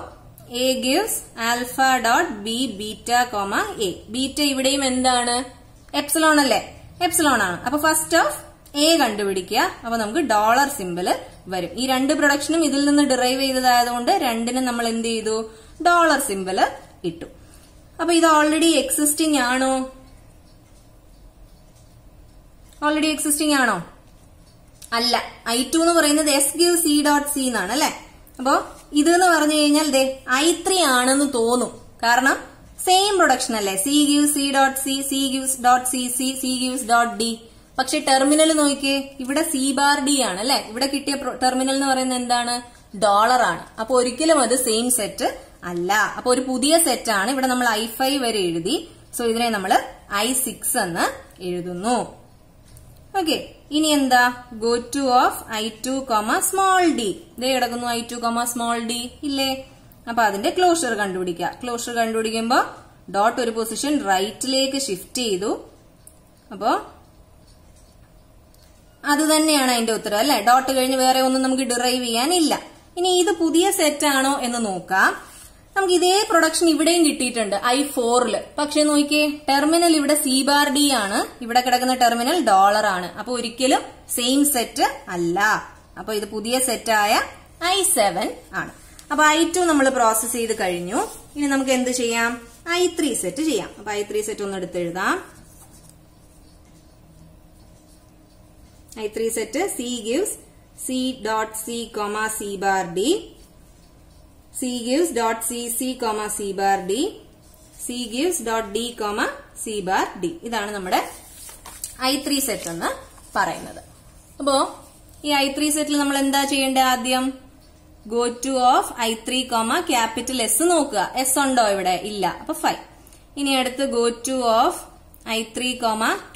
A gives alpha dot B beta comma A. Beta ഇവിടെയും എന്താണ്? എപ്സിലോൺ അല്ലേ. എപ്സിലോൺ ആണ്. അപ്പൊ ഫസ്റ്റ് ഓഫ് എ കണ്ടുപിടിക്കുക. അപ്പൊ നമുക്ക് ഡോളർ സിമ്പിള് വരും. ഈ രണ്ട് പ്രൊഡക്ഷനും ഇതിൽ നിന്ന് ഡിറൈവ് ചെയ്തതായതുകൊണ്ട് രണ്ടിനും നമ്മൾ എന്ത് ചെയ്തു? ഡോളർ സിമ്പിള് ഇട്ടു. അപ്പൊ ഇത് ഓൾറെഡി എക്സിസ്റ്റിംഗ് ആണോ? ഓൾറെഡി എക്സിസ്റ്റിംഗ് ആണോ? അല്ല. I2 എന്ന് പറയുന്നത് S give C dot C എന്നാണ് അല്ലെ. അപ്പോ ഇത് എന്ന് പറഞ്ഞു കഴിഞ്ഞാൽ I3 ആണെന്ന് തോന്നും. കാരണം സെയിം പ്രൊഡക്ഷൻ അല്ലേ. C gives C dot C, C gives dot C C, C gives dot D. പക്ഷെ ടെർമിനൽ നോക്കിയേ, ഇവിടെ സി ബാർ ഡി ആണ് അല്ലെ. ഇവിടെ കിട്ടിയ ടെർമിനൽ എന്ന് പറയുന്നത് എന്താണ്? ഡോളർ ആണ്. അപ്പൊ ഒരിക്കലും അത് സെയിം സെറ്റ് അല്ല. അപ്പൊ ഒരു പുതിയ സെറ്റ് ആണ്. ഇവിടെ നമ്മൾ I5 വരെ എഴുതി. സോ ഇതിനെ നമ്മൾ I6 എന്ന് എഴുതുന്നു. ഓക്കെ. ഇനി എന്താ go to of I2, small D. ഇതേ കിടക്കുന്നു I2, സ്മോൾ ഡി ഇല്ലേ? അപ്പൊ അതിന്റെ ക്ലോഷർ കണ്ടുപിടിക്കുക. ക്ലോഷർ കണ്ടുപിടിക്കുമ്പോ ഡോട്ട് ഒരു പൊസിഷൻ റൈറ്റിലേക്ക് ഷിഫ്റ്റ് ചെയ്തു. അപ്പോ അത് തന്നെയാണ് അതിന്റെ ഉത്തരം അല്ലെ? ഡോട്ട് കഴിഞ്ഞ് വേറെ ഒന്നും നമുക്ക് ഡിറൈവ് ചെയ്യാനില്ല. ഇനി ഇത് പുതിയ സെറ്റ് ആണോ എന്ന് നോക്കാം. നമുക്ക് ഇതേ പ്രൊഡക്ഷൻ ഇവിടെയും കിട്ടിയിട്ടുണ്ട് I4. പക്ഷെ നോക്കിയേ, ടെർമിനൽ ഇവിടെ C⁻D ആണ്, ഇവിടെ കിടക്കുന്ന ടെർമിനൽ ഡോളർ ആണ്. അപ്പൊ ഒരിക്കലും സെയിം സെറ്റ് അല്ല. അപ്പൊ ഇത് പുതിയ സെറ്റായ I7 ആണ്. അപ്പൊ I2 നമ്മൾ പ്രോസസ് ചെയ്ത് കഴിഞ്ഞു. ഇനി നമുക്ക് എന്ത് ചെയ്യാം? I3 സെറ്റ് ചെയ്യാം. അപ്പൊ I3 സെറ്റ് ഒന്ന് എടുത്തെഴുതാം. I3 set C gives C.C, C⁻D. C gives .CC, C⁻D. C gives .D, C⁻D. ഇതാണ് നമ്മുടെ I3 സെറ്റ് എന്ന് പറയുന്നത്. അപ്പോ ഈ I3 സെറ്റിൽ നമ്മൾ എന്താ ചെയ്യേണ്ടത്? ആദ്യം go to of I3, capital S നോക്കുക. S ഉണ്ടോ ഇവിടെ? ഇല്ല. അപ്പൊ 5. ഇനി അടുത്ത് go to of I3,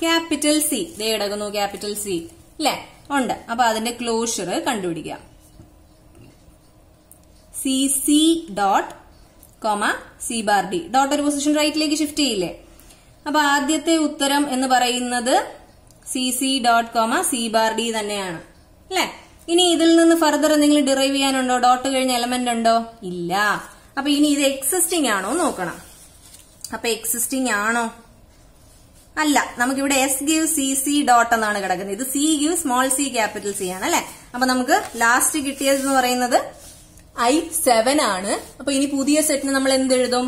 capital C. ദേ കിടക്കുന്നു ക്യാപിറ്റൽ C അല്ലെ? ഉണ്ട്. അപ്പൊ അതിന്റെ ക്ലോഷർ കണ്ടുപിടിക്കുക. CC dot C⁻D. ഡോട്ട് ഒരു പൊസിഷൻ റൈറ്റിലേക്ക് ഷിഫ്റ്റ് ചെയ്യില്ലേ? അപ്പൊ ആദ്യത്തെ ഉത്തരം എന്ന് പറയുന്നത് CC ഡോട്ട് C⁻D തന്നെയാണ് അല്ലെ? ഇനി ഇതിൽ നിന്ന് ഫർദർ എന്തെങ്കിലും ഡിറൈവ് ചെയ്യാനുണ്ടോ? ഡോട്ട് കഴിഞ്ഞ എലമെന്റ് ഉണ്ടോ? ഇല്ല. അപ്പൊ ഇനി ഇത് എക്സിസ്റ്റിംഗ് ആണോ നോക്കണം. അപ്പൊ എക്സിസ്റ്റിംഗ് ആണോ? അല്ല. നമുക്കിവിടെ S gives CC ഡോട്ട് എന്നാണ് കിടക്കുന്നത്. ഇത് C gives small c capital C ആണ് അല്ലെ? അപ്പൊ നമുക്ക് ലാസ്റ്റ് കിട്ടിയത് എന്ന് പറയുന്നത് I7 ആണ്. അപ്പൊ ഇനി പുതിയ സെറ്റിന് നമ്മൾ എന്ത് എഴുതും?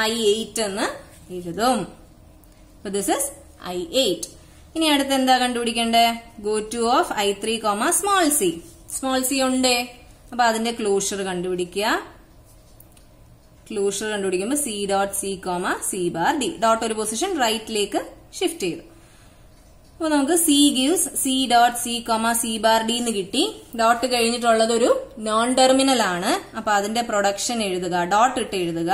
I8 എന്ന് എഴുതും. അപ്പൊ ദിസ് ഇസ് I8. ഇനി അടുത്ത് എന്താ കണ്ടുപിടിക്കേണ്ടേ? Go to of I3, small c. Small c ഉണ്ടേ. അപ്പൊ അതിന്റെ ക്ലോഷർ കണ്ടുപിടിക്കുക. ക്ലോഷർ കണ്ടുപിടിക്കുമ്പോൾ C.C, C⁻D. ഡോട്ട് ഒരു പൊസിഷൻ റൈറ്റിലേക്ക് ഷിഫ്റ്റ് ചെയ്തു. അപ്പൊ നമുക്ക് C gives C.C, C⁻D എന്ന് കിട്ടി. ഡോട്ട് കഴിഞ്ഞിട്ടുള്ളത് ഒരു നോൺ ടെർമിനൽ ആണ്. അപ്പൊ അതിന്റെ പ്രൊഡക്ഷൻ എഴുതുക. ഡോട്ട് ഇട്ട് എഴുതുക.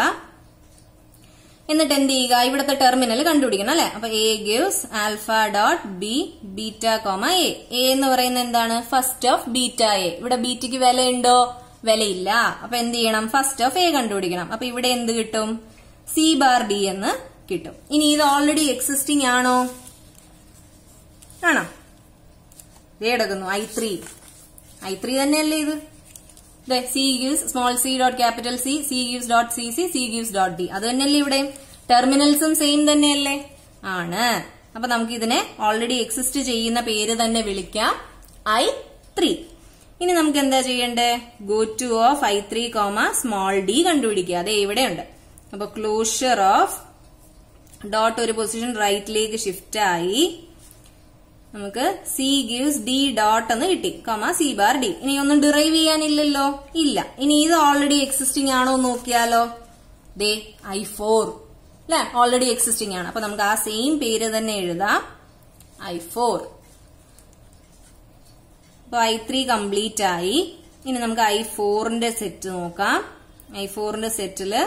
എന്നിട്ട് എന്ത് ചെയ്യുക? ഇവിടുത്തെ ടെർമിനൽ കണ്ടുപിടിക്കണം അല്ലെ? അപ്പൊ A gives alpha dot B, beta, A. A എന്ന് പറയുന്നത് എന്താണ്? First of beta A. ഇവിടെ ബീറ്റയ്ക്ക് വിലയുണ്ടോ? വിലയില്ല. അപ്പൊ എന്ത് ചെയ്യണം? ഫസ്റ്റ് ഓഫ് A കണ്ടുപിടിക്കണം. അപ്പൊ ഇവിടെ എന്ത് കിട്ടും? C⁻D എന്ന് കിട്ടും. ഇനി ഇത് ഓൾറെഡി എക്സിസ്റ്റിംഗ് ആണോ? ആണോ? ഇതേ കിടക്കുന്നു I3 തന്നെയല്ലേ ഇത്? C gives small c dot capital C, C gives dot CC, C gives dot D. അത് തന്നെയല്ലേ ഇവിടെ? ടെർമിനൽസും സെയിം തന്നെയല്ലേ? ആണ്. അപ്പൊ നമുക്ക് ഇതിനെ ഓൾറെഡി എക്സിസ്റ്റ് ചെയ്യുന്ന പേര് തന്നെ വിളിക്കാം I3. ഇനി നമുക്ക് എന്താ ചെയ്യണ്ടേ? Go to of I3, small d കണ്ടുപിടിക്കുക. അതെ ഇവിടെ ഉണ്ട്. അപ്പൊ ക്ലോഷർ ഓഫ് ഡോട്ട് ഒരു പൊസിഷൻ റൈറ്റിലേക്ക് ഷിഫ്റ്റ് ആയി. നമുക്ക് C gives D ഡോട്ട് എന്ന് കിട്ടി, C⁻D. ഇനി ഒന്നും ഡിറൈവ് ചെയ്യാനില്ലല്ലോ? ഇല്ല. ഇനി ഇത് ഓൾറെഡി എക്സിസ്റ്റിംഗ് ആണോ നോക്കിയാലോ? ദേ I4 അല്ലെ? ഓൾറെഡി എക്സിസ്റ്റിംഗ് ആണ്. അപ്പൊ നമുക്ക് ആ സെയിം പേര് തന്നെ എഴുതാം, I4. അപ്പൊ I3 കംപ്ലീറ്റ് ആയി. ഇനി നമുക്ക് I4ന്റെ സെറ്റ് നോക്കാം. I4ന്റെ സെറ്റില്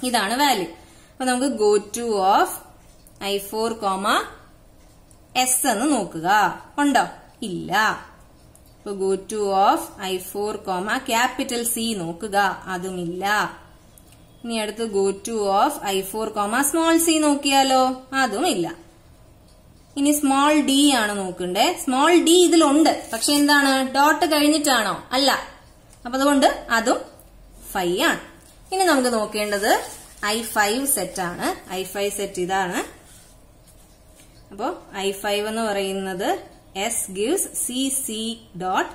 ഇതാണ് വാല്യൂ. അപ്പൊ നമുക്ക് go to of I4, S എന്ന് നോക്കുക. ഉണ്ടോ? ഇല്ല. അപ്പൊ go to of I4, capital C നോക്കുക. അതുമില്ല. ഇനി അടുത്ത് go to of I4, small c നോക്കിയാലോ? അതും ഇല്ല. ഇനി സ്മോൾ d ആണ് നോക്കണ്ടേ. സ്മോൾ d ഇതിലുണ്ട്. പക്ഷെ എന്താണ്? ഡോട്ട് കഴിഞ്ഞിട്ടാണോ? അല്ല. അപ്പൊ അതുകൊണ്ട് അതും 5 ആണ്. ഇനി നമുക്ക് നോക്കേണ്ടത് I5 സെറ്റ് ആണ്. I5 സെറ്റ് ഇതാണ്. അപ്പോ I5 എന്ന് പറയുന്നത് S gives CC dot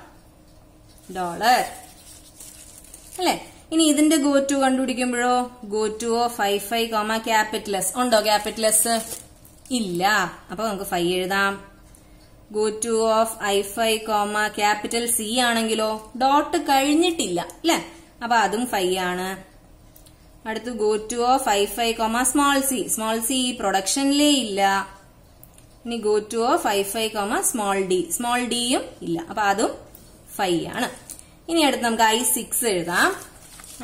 dollar അല്ലെ? ഇനി ഇതിന്റെ ഗോ ടു കണ്ടുപിടിക്കുമ്പോഴോ? Go to of I5, capital S ഉണ്ടോ? ക്യാപിറ്റൽ S ഇല്ല. അപ്പൊ നമുക്ക് 5 എഴുതാം. Go to of I5, capital C ആണെങ്കിലോ? ഡോട്ട് കഴിഞ്ഞിട്ടില്ല അല്ലെ? അപ്പൊ അതും 5 ആണ്. അടുത്ത് go to of I5, small c. Small c ഈ പ്രൊഡക്ഷനിലേ ഇല്ല. ഇനി go to of I5, small d. Small ഡിയും ഇല്ല. അപ്പൊ അതും 5 ആണ്. ഇനി അടുത്ത് നമുക്ക് I6 എഴുതാം.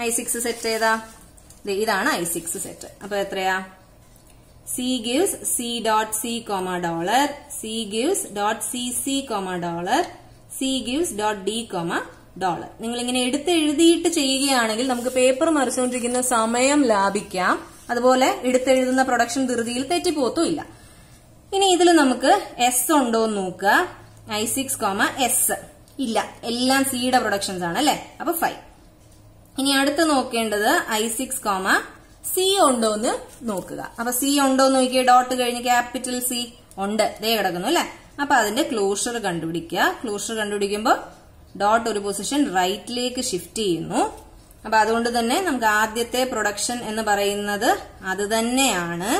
I6 സെറ്റ് ഏതാ? ഇതാണ് I6 സെറ്റ്. അപ്പൊ എത്രയാ? C gives C dot C comma dollar, C gives dot CC comma dollar, C gives dot D comma dollar. നിങ്ങൾ ഇങ്ങനെ എടുത്ത് എഴുതിയിട്ട് ചെയ്യുകയാണെങ്കിൽ നമുക്ക് പേപ്പർ മറിച്ചുകൊണ്ടിരിക്കുന്ന സമയം ലാഭിക്കാം. അതുപോലെ എടുത്തെഴുതുന്ന പ്രൊഡക്ഷൻ ധൃതിയിൽ തെറ്റിപ്പോത്തുമില്ല. ഇനി ഇതിൽ നമുക്ക് എസ് ഉണ്ടോ എന്ന് നോക്കുക. I6, S ഇല്ല, എല്ലാം സിയുടെ പ്രൊഡക്ഷൻസ് ആണ് അല്ലെ, അപ്പൊ 5. ഇനി അടുത്ത് നോക്കേണ്ടത് I6, C ഉണ്ടോ എന്ന് നോക്കുക. അപ്പൊ C ഉണ്ടോ എന്ന് നോക്കിയ ഡോട്ട് കഴിഞ്ഞ് ക്യാപിറ്റൽ C ഉണ്ട്, ദേ കിടക്കുന്നു അല്ലെ. അപ്പൊ അതിന്റെ ക്ലോഷർ കണ്ടുപിടിക്കുക. ക്ലോഷർ കണ്ടുപിടിക്കുമ്പോൾ ഡോട്ട് ഒരു പൊസിഷൻ റൈറ്റിലേക്ക് ഷിഫ്റ്റ് ചെയ്യുന്നു. അപ്പൊ അതുകൊണ്ട് തന്നെ നമുക്ക് ആദ്യത്തെ പ്രൊഡക്ഷൻ എന്ന് പറയുന്നത് അത് തന്നെയാണ്.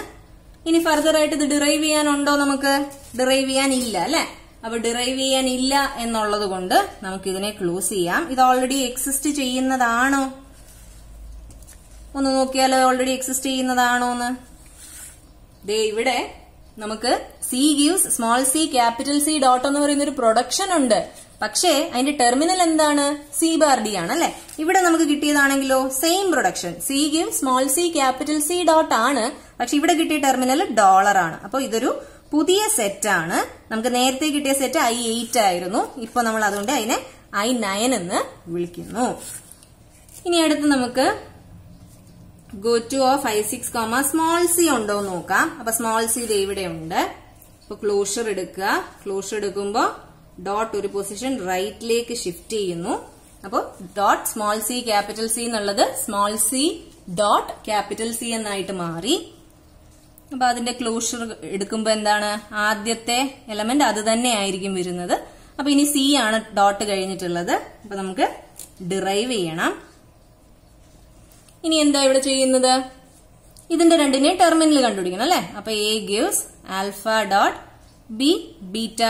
ഇനി ഫർദർ ആയിട്ട് ഇത് ഡിറൈവ് ചെയ്യാനുണ്ടോ? നമുക്ക് ഡിറൈവ് ചെയ്യാൻ ഇല്ല അല്ലെ. അപ്പൊ ഡിറൈവ് ചെയ്യാൻ ഇല്ല എന്നുള്ളത് കൊണ്ട് നമുക്ക് ഇതിനെ ക്ലോസ് ചെയ്യാം. ഇത് ഓൾറെഡി എക്സിസ്റ്റ് ചെയ്യുന്നതാണോ ഒന്ന് നോക്കിയാലോ, ഓൾറെഡി എക്സിസ്റ്റ് ചെയ്യുന്നതാണോ എന്ന്. ദേ ഇവിടെ നമുക്ക് C gives small c capital C dot എന്ന് പറയുന്ന ഒരു പ്രൊഡക്ഷൻ ഉണ്ട്. പക്ഷേ അതിന്റെ ടെർമിനൽ എന്താണ്? C bar D ആണ് അല്ലെ. ഇവിടെ നമുക്ക് കിട്ടിയതാണെങ്കിലോ same production, C gives small c capital C dot ആണ്. പക്ഷെ ഇവിടെ കിട്ടിയ ടെർമിനൽ ഡോളർ ആണ്. അപ്പൊ ഇതൊരു പുതിയ സെറ്റ് ആണ്. നമുക്ക് നേരത്തെ കിട്ടിയ സെറ്റ് I8 ആയിരുന്നു. ഇപ്പൊ നമ്മൾ അതുകൊണ്ട് അതിനെ I9 എന്ന് വിളിക്കുന്നു. ഇനി അടുത്ത് നമുക്ക് go to of I6, small c ഉണ്ടോ എന്ന് നോക്കാം. അപ്പൊ സ്മോൾ സി ഇവിടെ ഉണ്ട്. അപ്പൊ ക്ലോഷർ എടുക്കുക. ക്ലോഷർ എടുക്കുമ്പോ ഡോട്ട് ഒരു പൊസിഷൻ റൈറ്റിലേക്ക് ഷിഫ്റ്റ് ചെയ്യുന്നു. അപ്പൊ dot small C capital C എന്നുള്ളത് small C dot capital C എന്നായിട്ട് മാറി. അപ്പൊ അതിന്റെ ക്ലോഷർ എടുക്കുമ്പോ എന്താണ്? ആദ്യത്തെ എലമെന്റ് അത് തന്നെ ആയിരിക്കും വരുന്നത്. അപ്പൊ ഇനി സി ആണ് ഡോട്ട് കഴിഞ്ഞിട്ടുള്ളത്. അപ്പൊ നമുക്ക് ഡിറൈവ് ചെയ്യണം. ഇനി എന്താ ഇവിടെ ചെയ്യുന്നത്? ഇതിന്റെ രണ്ടിനെ ടെർമിനൽ കണ്ടുപിടിക്കണം അല്ലെ. അപ്പൊ A gives alpha dot B beta,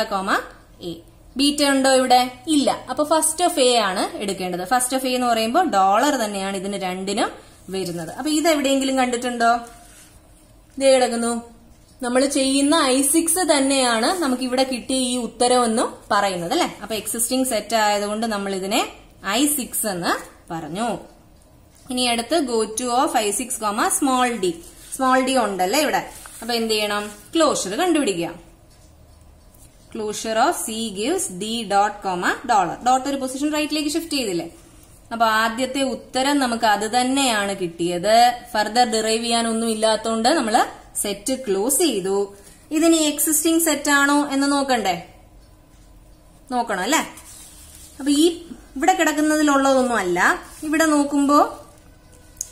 A. Beta ഉണ്ടോ ഇവിടെ? ഇല്ല. അപ്പൊ ഫസ്റ്റ് ഓഫ് A ആണ് എടുക്കേണ്ടത്. ഫസ്റ്റ് ഓഫ് A എന്ന് പറയുമ്പോൾ ഡോളർ തന്നെയാണ് ഇതിന് രണ്ടിനും വരുന്നത്. അപ്പൊ ഇത് എവിടെയെങ്കിലും കണ്ടിട്ടുണ്ടോ? ഇതേ കിടക്കുന്നു. നമ്മൾ ചെയ്യുന്ന I6 തന്നെയാണ് നമുക്ക് ഇവിടെ കിട്ടിയ ഈ ഉത്തരം എന്ന് പറയുന്നത് അല്ലെ. അപ്പൊ എക്സിസ്റ്റിംഗ് സെറ്റ് ആയതുകൊണ്ട് നമ്മൾ ഇതിനെ I6 എന്ന് പറഞ്ഞു. ഇനി അടുത്ത് go to of I6, small d. Small d ഉണ്ടല്ലേ ഇവിടെ. അപ്പൊ എന്ത് ചെയ്യണം? ക്ലോഷർ കണ്ടുപിടിക്കുക. Closure of C gives D dot, dollar. Dot ഒരു പൊസിഷൻ റൈറ്റിലേക്ക് ഷിഫ്റ്റ് ചെയ്തില്ലേ. അപ്പൊ ആദ്യത്തെ ഉത്തരം നമുക്ക് അത് തന്നെയാണ് കിട്ടിയത്. ഫർദർ ഡിറൈവ് ചെയ്യാനൊന്നും ഇല്ലാത്തതുകൊണ്ട് നമ്മള് സെറ്റ് ക്ലോസ് ചെയ്തു. ഇതിന് എക്സിസ്റ്റിംഗ് സെറ്റ് ആണോ എന്ന് നോക്കണ്ടേ? നോക്കണം അല്ലെ. അപ്പൊ ഈ ഇവിടെ കിടക്കുന്നതിലുള്ളതൊന്നും അല്ല. ഇവിടെ നോക്കുമ്പോ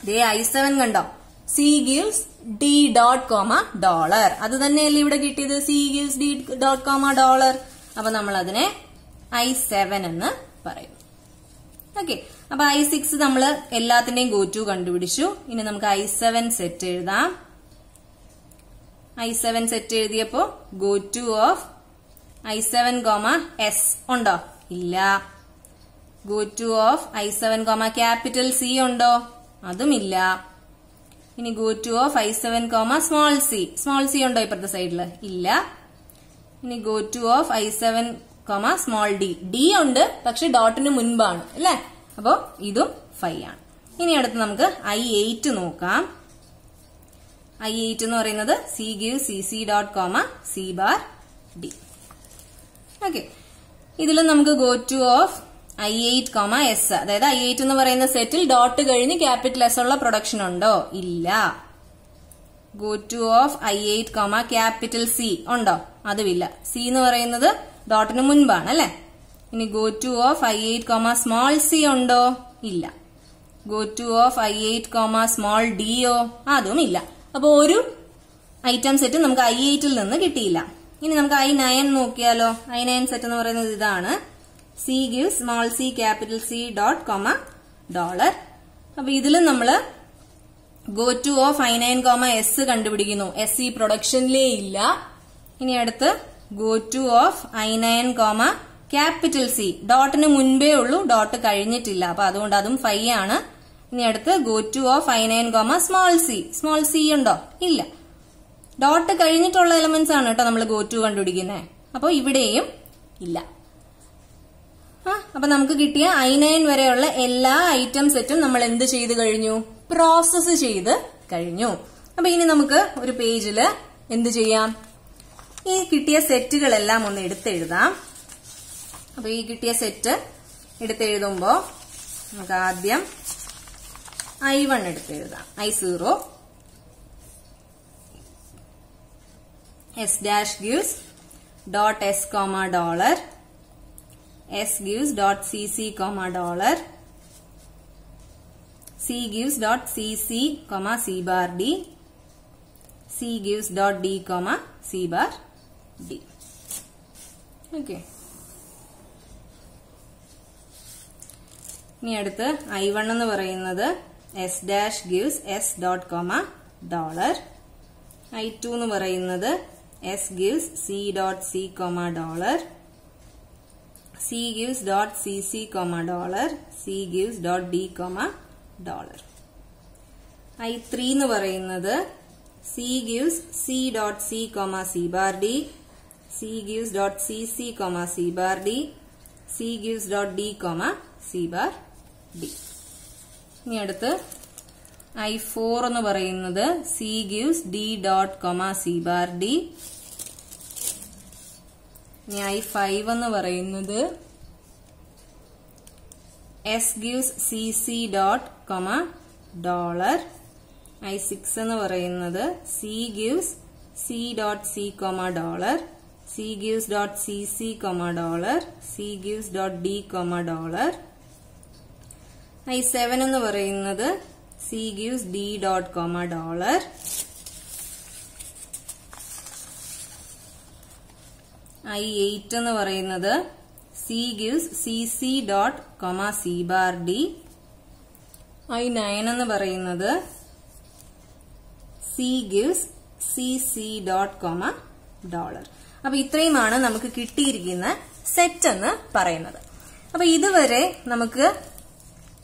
ദേ I7 കണ്ടോ? C gives D dot, dollar. അത് തന്നെയല്ലേ ഇവിടെ കിട്ടിയത്? C gives D dot, dollar. അപ്പൊ നമ്മൾ അതിനെ I7 എന്ന് പറയും. ഓക്കെ. അപ്പൊ I6 നമ്മള് എല്ലാത്തിന്റെയും go to കണ്ടുപിടിച്ചു. ഇനി നമുക്ക് I7 സെറ്റ് എഴുതാം. I7 സെറ്റ് എഴുതിയപ്പോ go to of I7, S ഉണ്ടോ? ഇല്ല. go to of I7, capital C ഉണ്ടോ? അതുമില്ല. ഇനി go to of I7, small c. Small c ഉണ്ടോ ഇപ്പുറത്തെ സൈഡില്? ഇല്ല. ഇനി go to of I7, small d. d ഉണ്ട്, പക്ഷെ ഡോട്ടിന് മുൻപാണ് അല്ലെ. അപ്പൊ ഇതും 5 ആണ്. ഇനി അടുത്ത് നമുക്ക് I8 നോക്കാം. I8 എന്ന് പറയുന്നത് C gives CC dot, C bar D. Okay. ഇതിൽ നമുക്ക് go to of I8, S. അതായത് I8 എന്ന് പറയുന്ന സെറ്റിൽ ഡോട്ട് കഴിഞ്ഞ് ക്യാപിറ്റൽ S ഉള്ള പ്രൊഡക്ഷൻ ഉണ്ടോ? ഇല്ല. go to of I8, capital C ഉണ്ടോ? അതുമില്ല. C എന്ന് പറയുന്നത് ഡോട്ടിന് മുൻപാണ് അല്ലെ. ഇനി go to of I8, small c ഉണ്ടോ? ഇല്ല. go to of I8, small d യോ? അതും ഇല്ല. അപ്പൊ ഒരു ഐറ്റം സെറ്റ് നമുക്ക് I8 ൽ നിന്ന് കിട്ടിയില്ല. ഇനി നമുക്ക് I9 നോക്കിയാലോ. I9 സെറ്റ് എന്ന് പറയുന്നത് ഇതാണ്. C gives small c capital C dot, dollar. അപ്പൊ ഇതിലും നമ്മള് go to of I9, S കണ്ടുപിടിക്കുന്നു. S ഈ പ്രൊഡക്ഷനിലേ ഇല്ല. ഇനി അടുത്ത് go to of I9, capital C. ഡോട്ടിന് മുൻപേ ഉള്ളൂ, ഡോട്ട് കഴിഞ്ഞിട്ടില്ല. അപ്പൊ അതുകൊണ്ട് അതും 5 ആണ്. ഇനി അടുത്ത് go to of I9, small c. Small c ഉണ്ടോ? ഇല്ല. ഡോട്ട് കഴിഞ്ഞിട്ടുള്ള എലമെന്റ്സ് ആണ് കേട്ടോ നമ്മൾ go to കണ്ടുപിടിക്കുന്നത്. അപ്പൊ ഇവിടെയും ഇല്ല. അപ്പൊ നമുക്ക് കിട്ടിയ I9 വരെയുള്ള എല്ലാ ഐറ്റം സെറ്റും നമ്മൾ എന്ത് ചെയ്ത് കഴിഞ്ഞു? പ്രോസസ് ചെയ്ത് കഴിഞ്ഞു. അപ്പൊ ഇനി നമുക്ക് ഒരു പേജില് എന്ത് ചെയ്യാം, ഈ കിട്ടിയ സെറ്റുകളെല്ലാം ഒന്ന് എടുത്തെഴുതാം. അപ്പൊ ഈ കിട്ടിയ സെറ്റ് എടുത്തെഴുതുമ്പോ നമുക്ക് ആദ്യം I1 എടുത്തെഴുതാം. I0 S dash gives dot S comma dollar, S gives dot CC comma dollar, C gives dot CC comma C bar D, C gives dot D comma C bar D. Okay. ഇനി അടുത്ത് I1 എന്ന് പറയുന്നത് S dash gives S dot comma dollar, I2 എന്ന് പറയുന്നത് S gives C dot C comma dollar, C gives dot CC comma dollar, C gives dot D comma dollar. I3 എന്ന് പറയുന്നത് C gives C dot C comma C bar D, C gives dot CC comma C bar D, C gives dot D comma C bar D. ഇനി അടുത്ത് I4 എന്ന് പറയുന്നത് C gives D dot comma C bar D. ഇനി I5 എന്ന് പറയുന്നത് S gives CC dot comma dollar. I6 എന്ന് പറയുന്നത് C gives C dot C comma dollar, C gives dot CC comma dollar, C gives dot D comma dollar. I7 എന്ന് പറയുന്നത് C gives D dot comma dollar. I8 എന്ന് പറയുന്നത് C gives CC dot comma C bar D. I9 എന്ന് പറയുന്നത് C gives CC dot comma dollar. അപ്പൊ ഇത്രയുമാണ് നമുക്ക് കിട്ടിയിരിക്കുന്ന സെറ്റ് എന്ന് പറയുന്നത്. അപ്പൊ ഇതുവരെ നമുക്ക്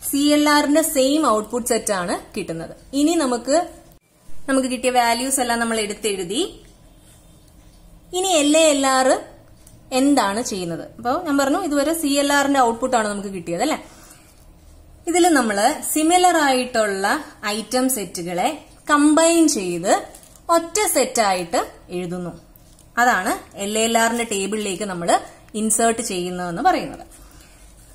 CLRന്റെ സെയിം ഔട്ട്പുട്ട് സെറ്റ് ആണ് കിട്ടുന്നത്. ഇനി നമുക്ക് കിട്ടിയ വാല്യൂസ് എല്ലാം നമ്മൾ എടുത്തെഴുതി. ഇനി LALR എന്താണ് ചെയ്യുന്നത്? അപ്പോൾ ഞാൻ പറഞ്ഞു ഇതുവരെ CLRന്റെ ഔട്ട്പുട്ട് ആണ് നമുക്ക് കിട്ടിയത് അല്ലെ. ഇതിൽ നമ്മൾ സിമിലർ ആയിട്ടുള്ള ഐറ്റം സെറ്റുകളെ കമ്പൈൻ ചെയ്ത് ഒറ്റ സെറ്റായിട്ട് എഴുതുന്നു. അതാണ് LALRന്റെ ടേബിളിലേക്ക് നമ്മൾ ഇൻസേർട്ട് ചെയ്യുന്നതെന്ന് പറയുന്നത്.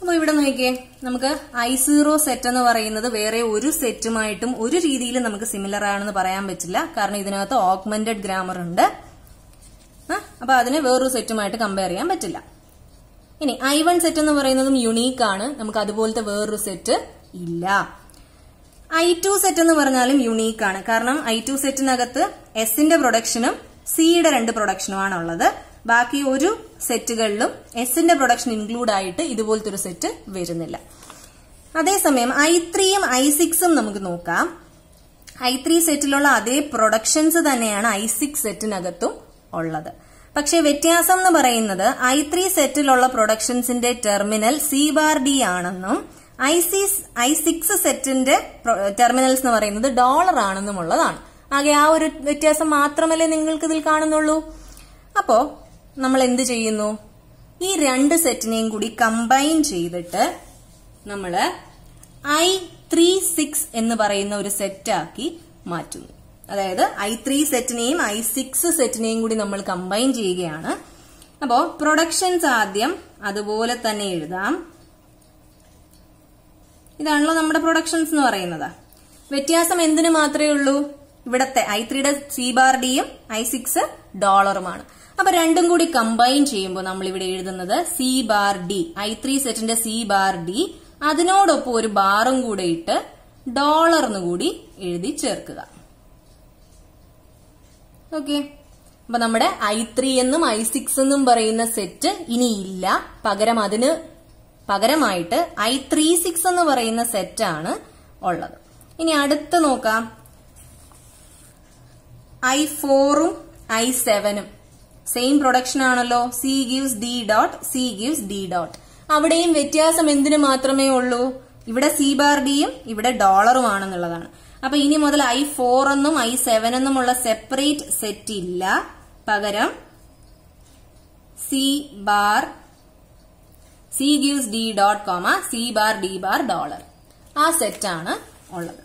അപ്പൊ ഇവിടെ നോക്കിയേ, നമുക്ക് I0 സെറ്റ് എന്ന് പറയുന്നത് വേറെ ഒരു സെറ്റുമായിട്ടും ഒരു രീതിയിലും നമുക്ക് സിമിലർ ആണെന്ന് പറയാൻ പറ്റില്ല. കാരണം ഇതിനകത്ത് ഓഗ്മെന്റഡ് ഗ്രാമർ ഉണ്ട്. അപ്പൊ അതിനെ വേറൊരു സെറ്റുമായിട്ട് കമ്പയർ ചെയ്യാൻ പറ്റില്ല. ഇനി I1 സെറ്റ് എന്ന് പറയുന്നതും യുണീക്ക് ആണ്. നമുക്ക് അതുപോലത്തെ വേറൊരു സെറ്റ് ഇല്ല. I2 സെറ്റ് എന്ന് പറഞ്ഞാലും യുണീക്ക് ആണ്. കാരണം I2 സെറ്റിനകത്ത് എസിന്റെ പ്രൊഡക്ഷനും സിയുടെ 2 പ്രൊഡക്ഷനുമാണ് ഉള്ളത്. ബാക്കി ഒരു സെറ്റുകളിലും എസിന്റെ പ്രൊഡക്ഷൻ ഇൻക്ലൂഡ് ആയിട്ട് ഇതുപോലത്തെ ഒരു സെറ്റ് വരുന്നില്ല. അതേസമയം I3യും I6ഉം നമുക്ക് നോക്കാം. I3 സെറ്റിലുള്ള അതേ പ്രൊഡക്ഷൻസ് തന്നെയാണ് I6 സെറ്റിനകത്തും ഉള്ളത്. പക്ഷെ വ്യത്യാസം എന്ന് പറയുന്നത് I3 സെറ്റിലുള്ള പ്രൊഡക്ഷൻസിന്റെ ടെർമിനൽ C bar D ആണെന്നും I6 സെറ്റിന്റെ ടെർമിനൽസ് എന്ന് പറയുന്നത് ഡോളർ ആണെന്നുമുള്ളതാണ്. ആകെ ആ ഒരു വ്യത്യാസം മാത്രമല്ലേ നിങ്ങൾക്ക് ഇതിൽ കാണുന്നുള്ളൂ. അപ്പോ നമ്മൾ എന്ത് ചെയ്യുന്നു? ഈ 2 സെറ്റിനെയും കൂടി കമ്പൈൻ ചെയ്തിട്ട് നമ്മള് I36 എന്ന് പറയുന്ന ഒരു സെറ്റാക്കി മാറ്റുന്നു. അതായത് I3 സെറ്റിനെയും I6 സെറ്റിനെയും കൂടി നമ്മൾ കമ്പൈൻ ചെയ്യുകയാണ്. അപ്പോ പ്രൊഡക്ഷൻസ് ആദ്യം അതുപോലെ തന്നെ എഴുതാം. ഇതാണല്ലോ നമ്മുടെ പ്രൊഡക്ഷൻസ് എന്ന് പറയുന്നത്. വ്യത്യാസം എന്തിനു മാത്രമേ ഉള്ളൂ? ഇവിടത്തെ I3യുടെ C bar Dയും I6 ഡോളറുമാണ്. അപ്പൊ രണ്ടും കൂടി കമ്പൈൻ ചെയ്യുമ്പോൾ നമ്മൾ ഇവിടെ എഴുതുന്നത് C bar D, I3 സെറ്റിന്റെ C bar D, അതിനോടൊപ്പം ഒരു ബാറും കൂടെ ഇട്ട് ഡോളർന്ന് കൂടി എഴുതി ചേർക്കുക. ഓക്കെ, അപ്പൊ നമ്മുടെ I3 എന്നും I6 എന്നും പറയുന്ന സെറ്റ് ഇനി ഇല്ല. അതിന് പകരമായിട്ട് I36 എന്ന് പറയുന്ന സെറ്റാണ് ഉള്ളത്. ഇനി അടുത്ത് നോക്കാം. I4ഉം I7ഉം സെയിം പ്രൊഡക്ഷൻ ആണല്ലോ. C gives D dot, C gives D dot. അവിടെയും വ്യത്യാസം എന്തിനു മാത്രമേ ഉള്ളൂ? ഇവിടെ C bar Dയും ഇവിടെ ഡോളറുമാണെന്നുള്ളതാണ്. അപ്പൊ ഇനി മുതൽ I4 എന്നും I7 എന്നുമുള്ള സെപ്പറേറ്റ് സെറ്റ് ഇല്ല. പകരം C gives D dot, C bar D bar dollar, ആ സെറ്റാണ് ഉള്ളത്.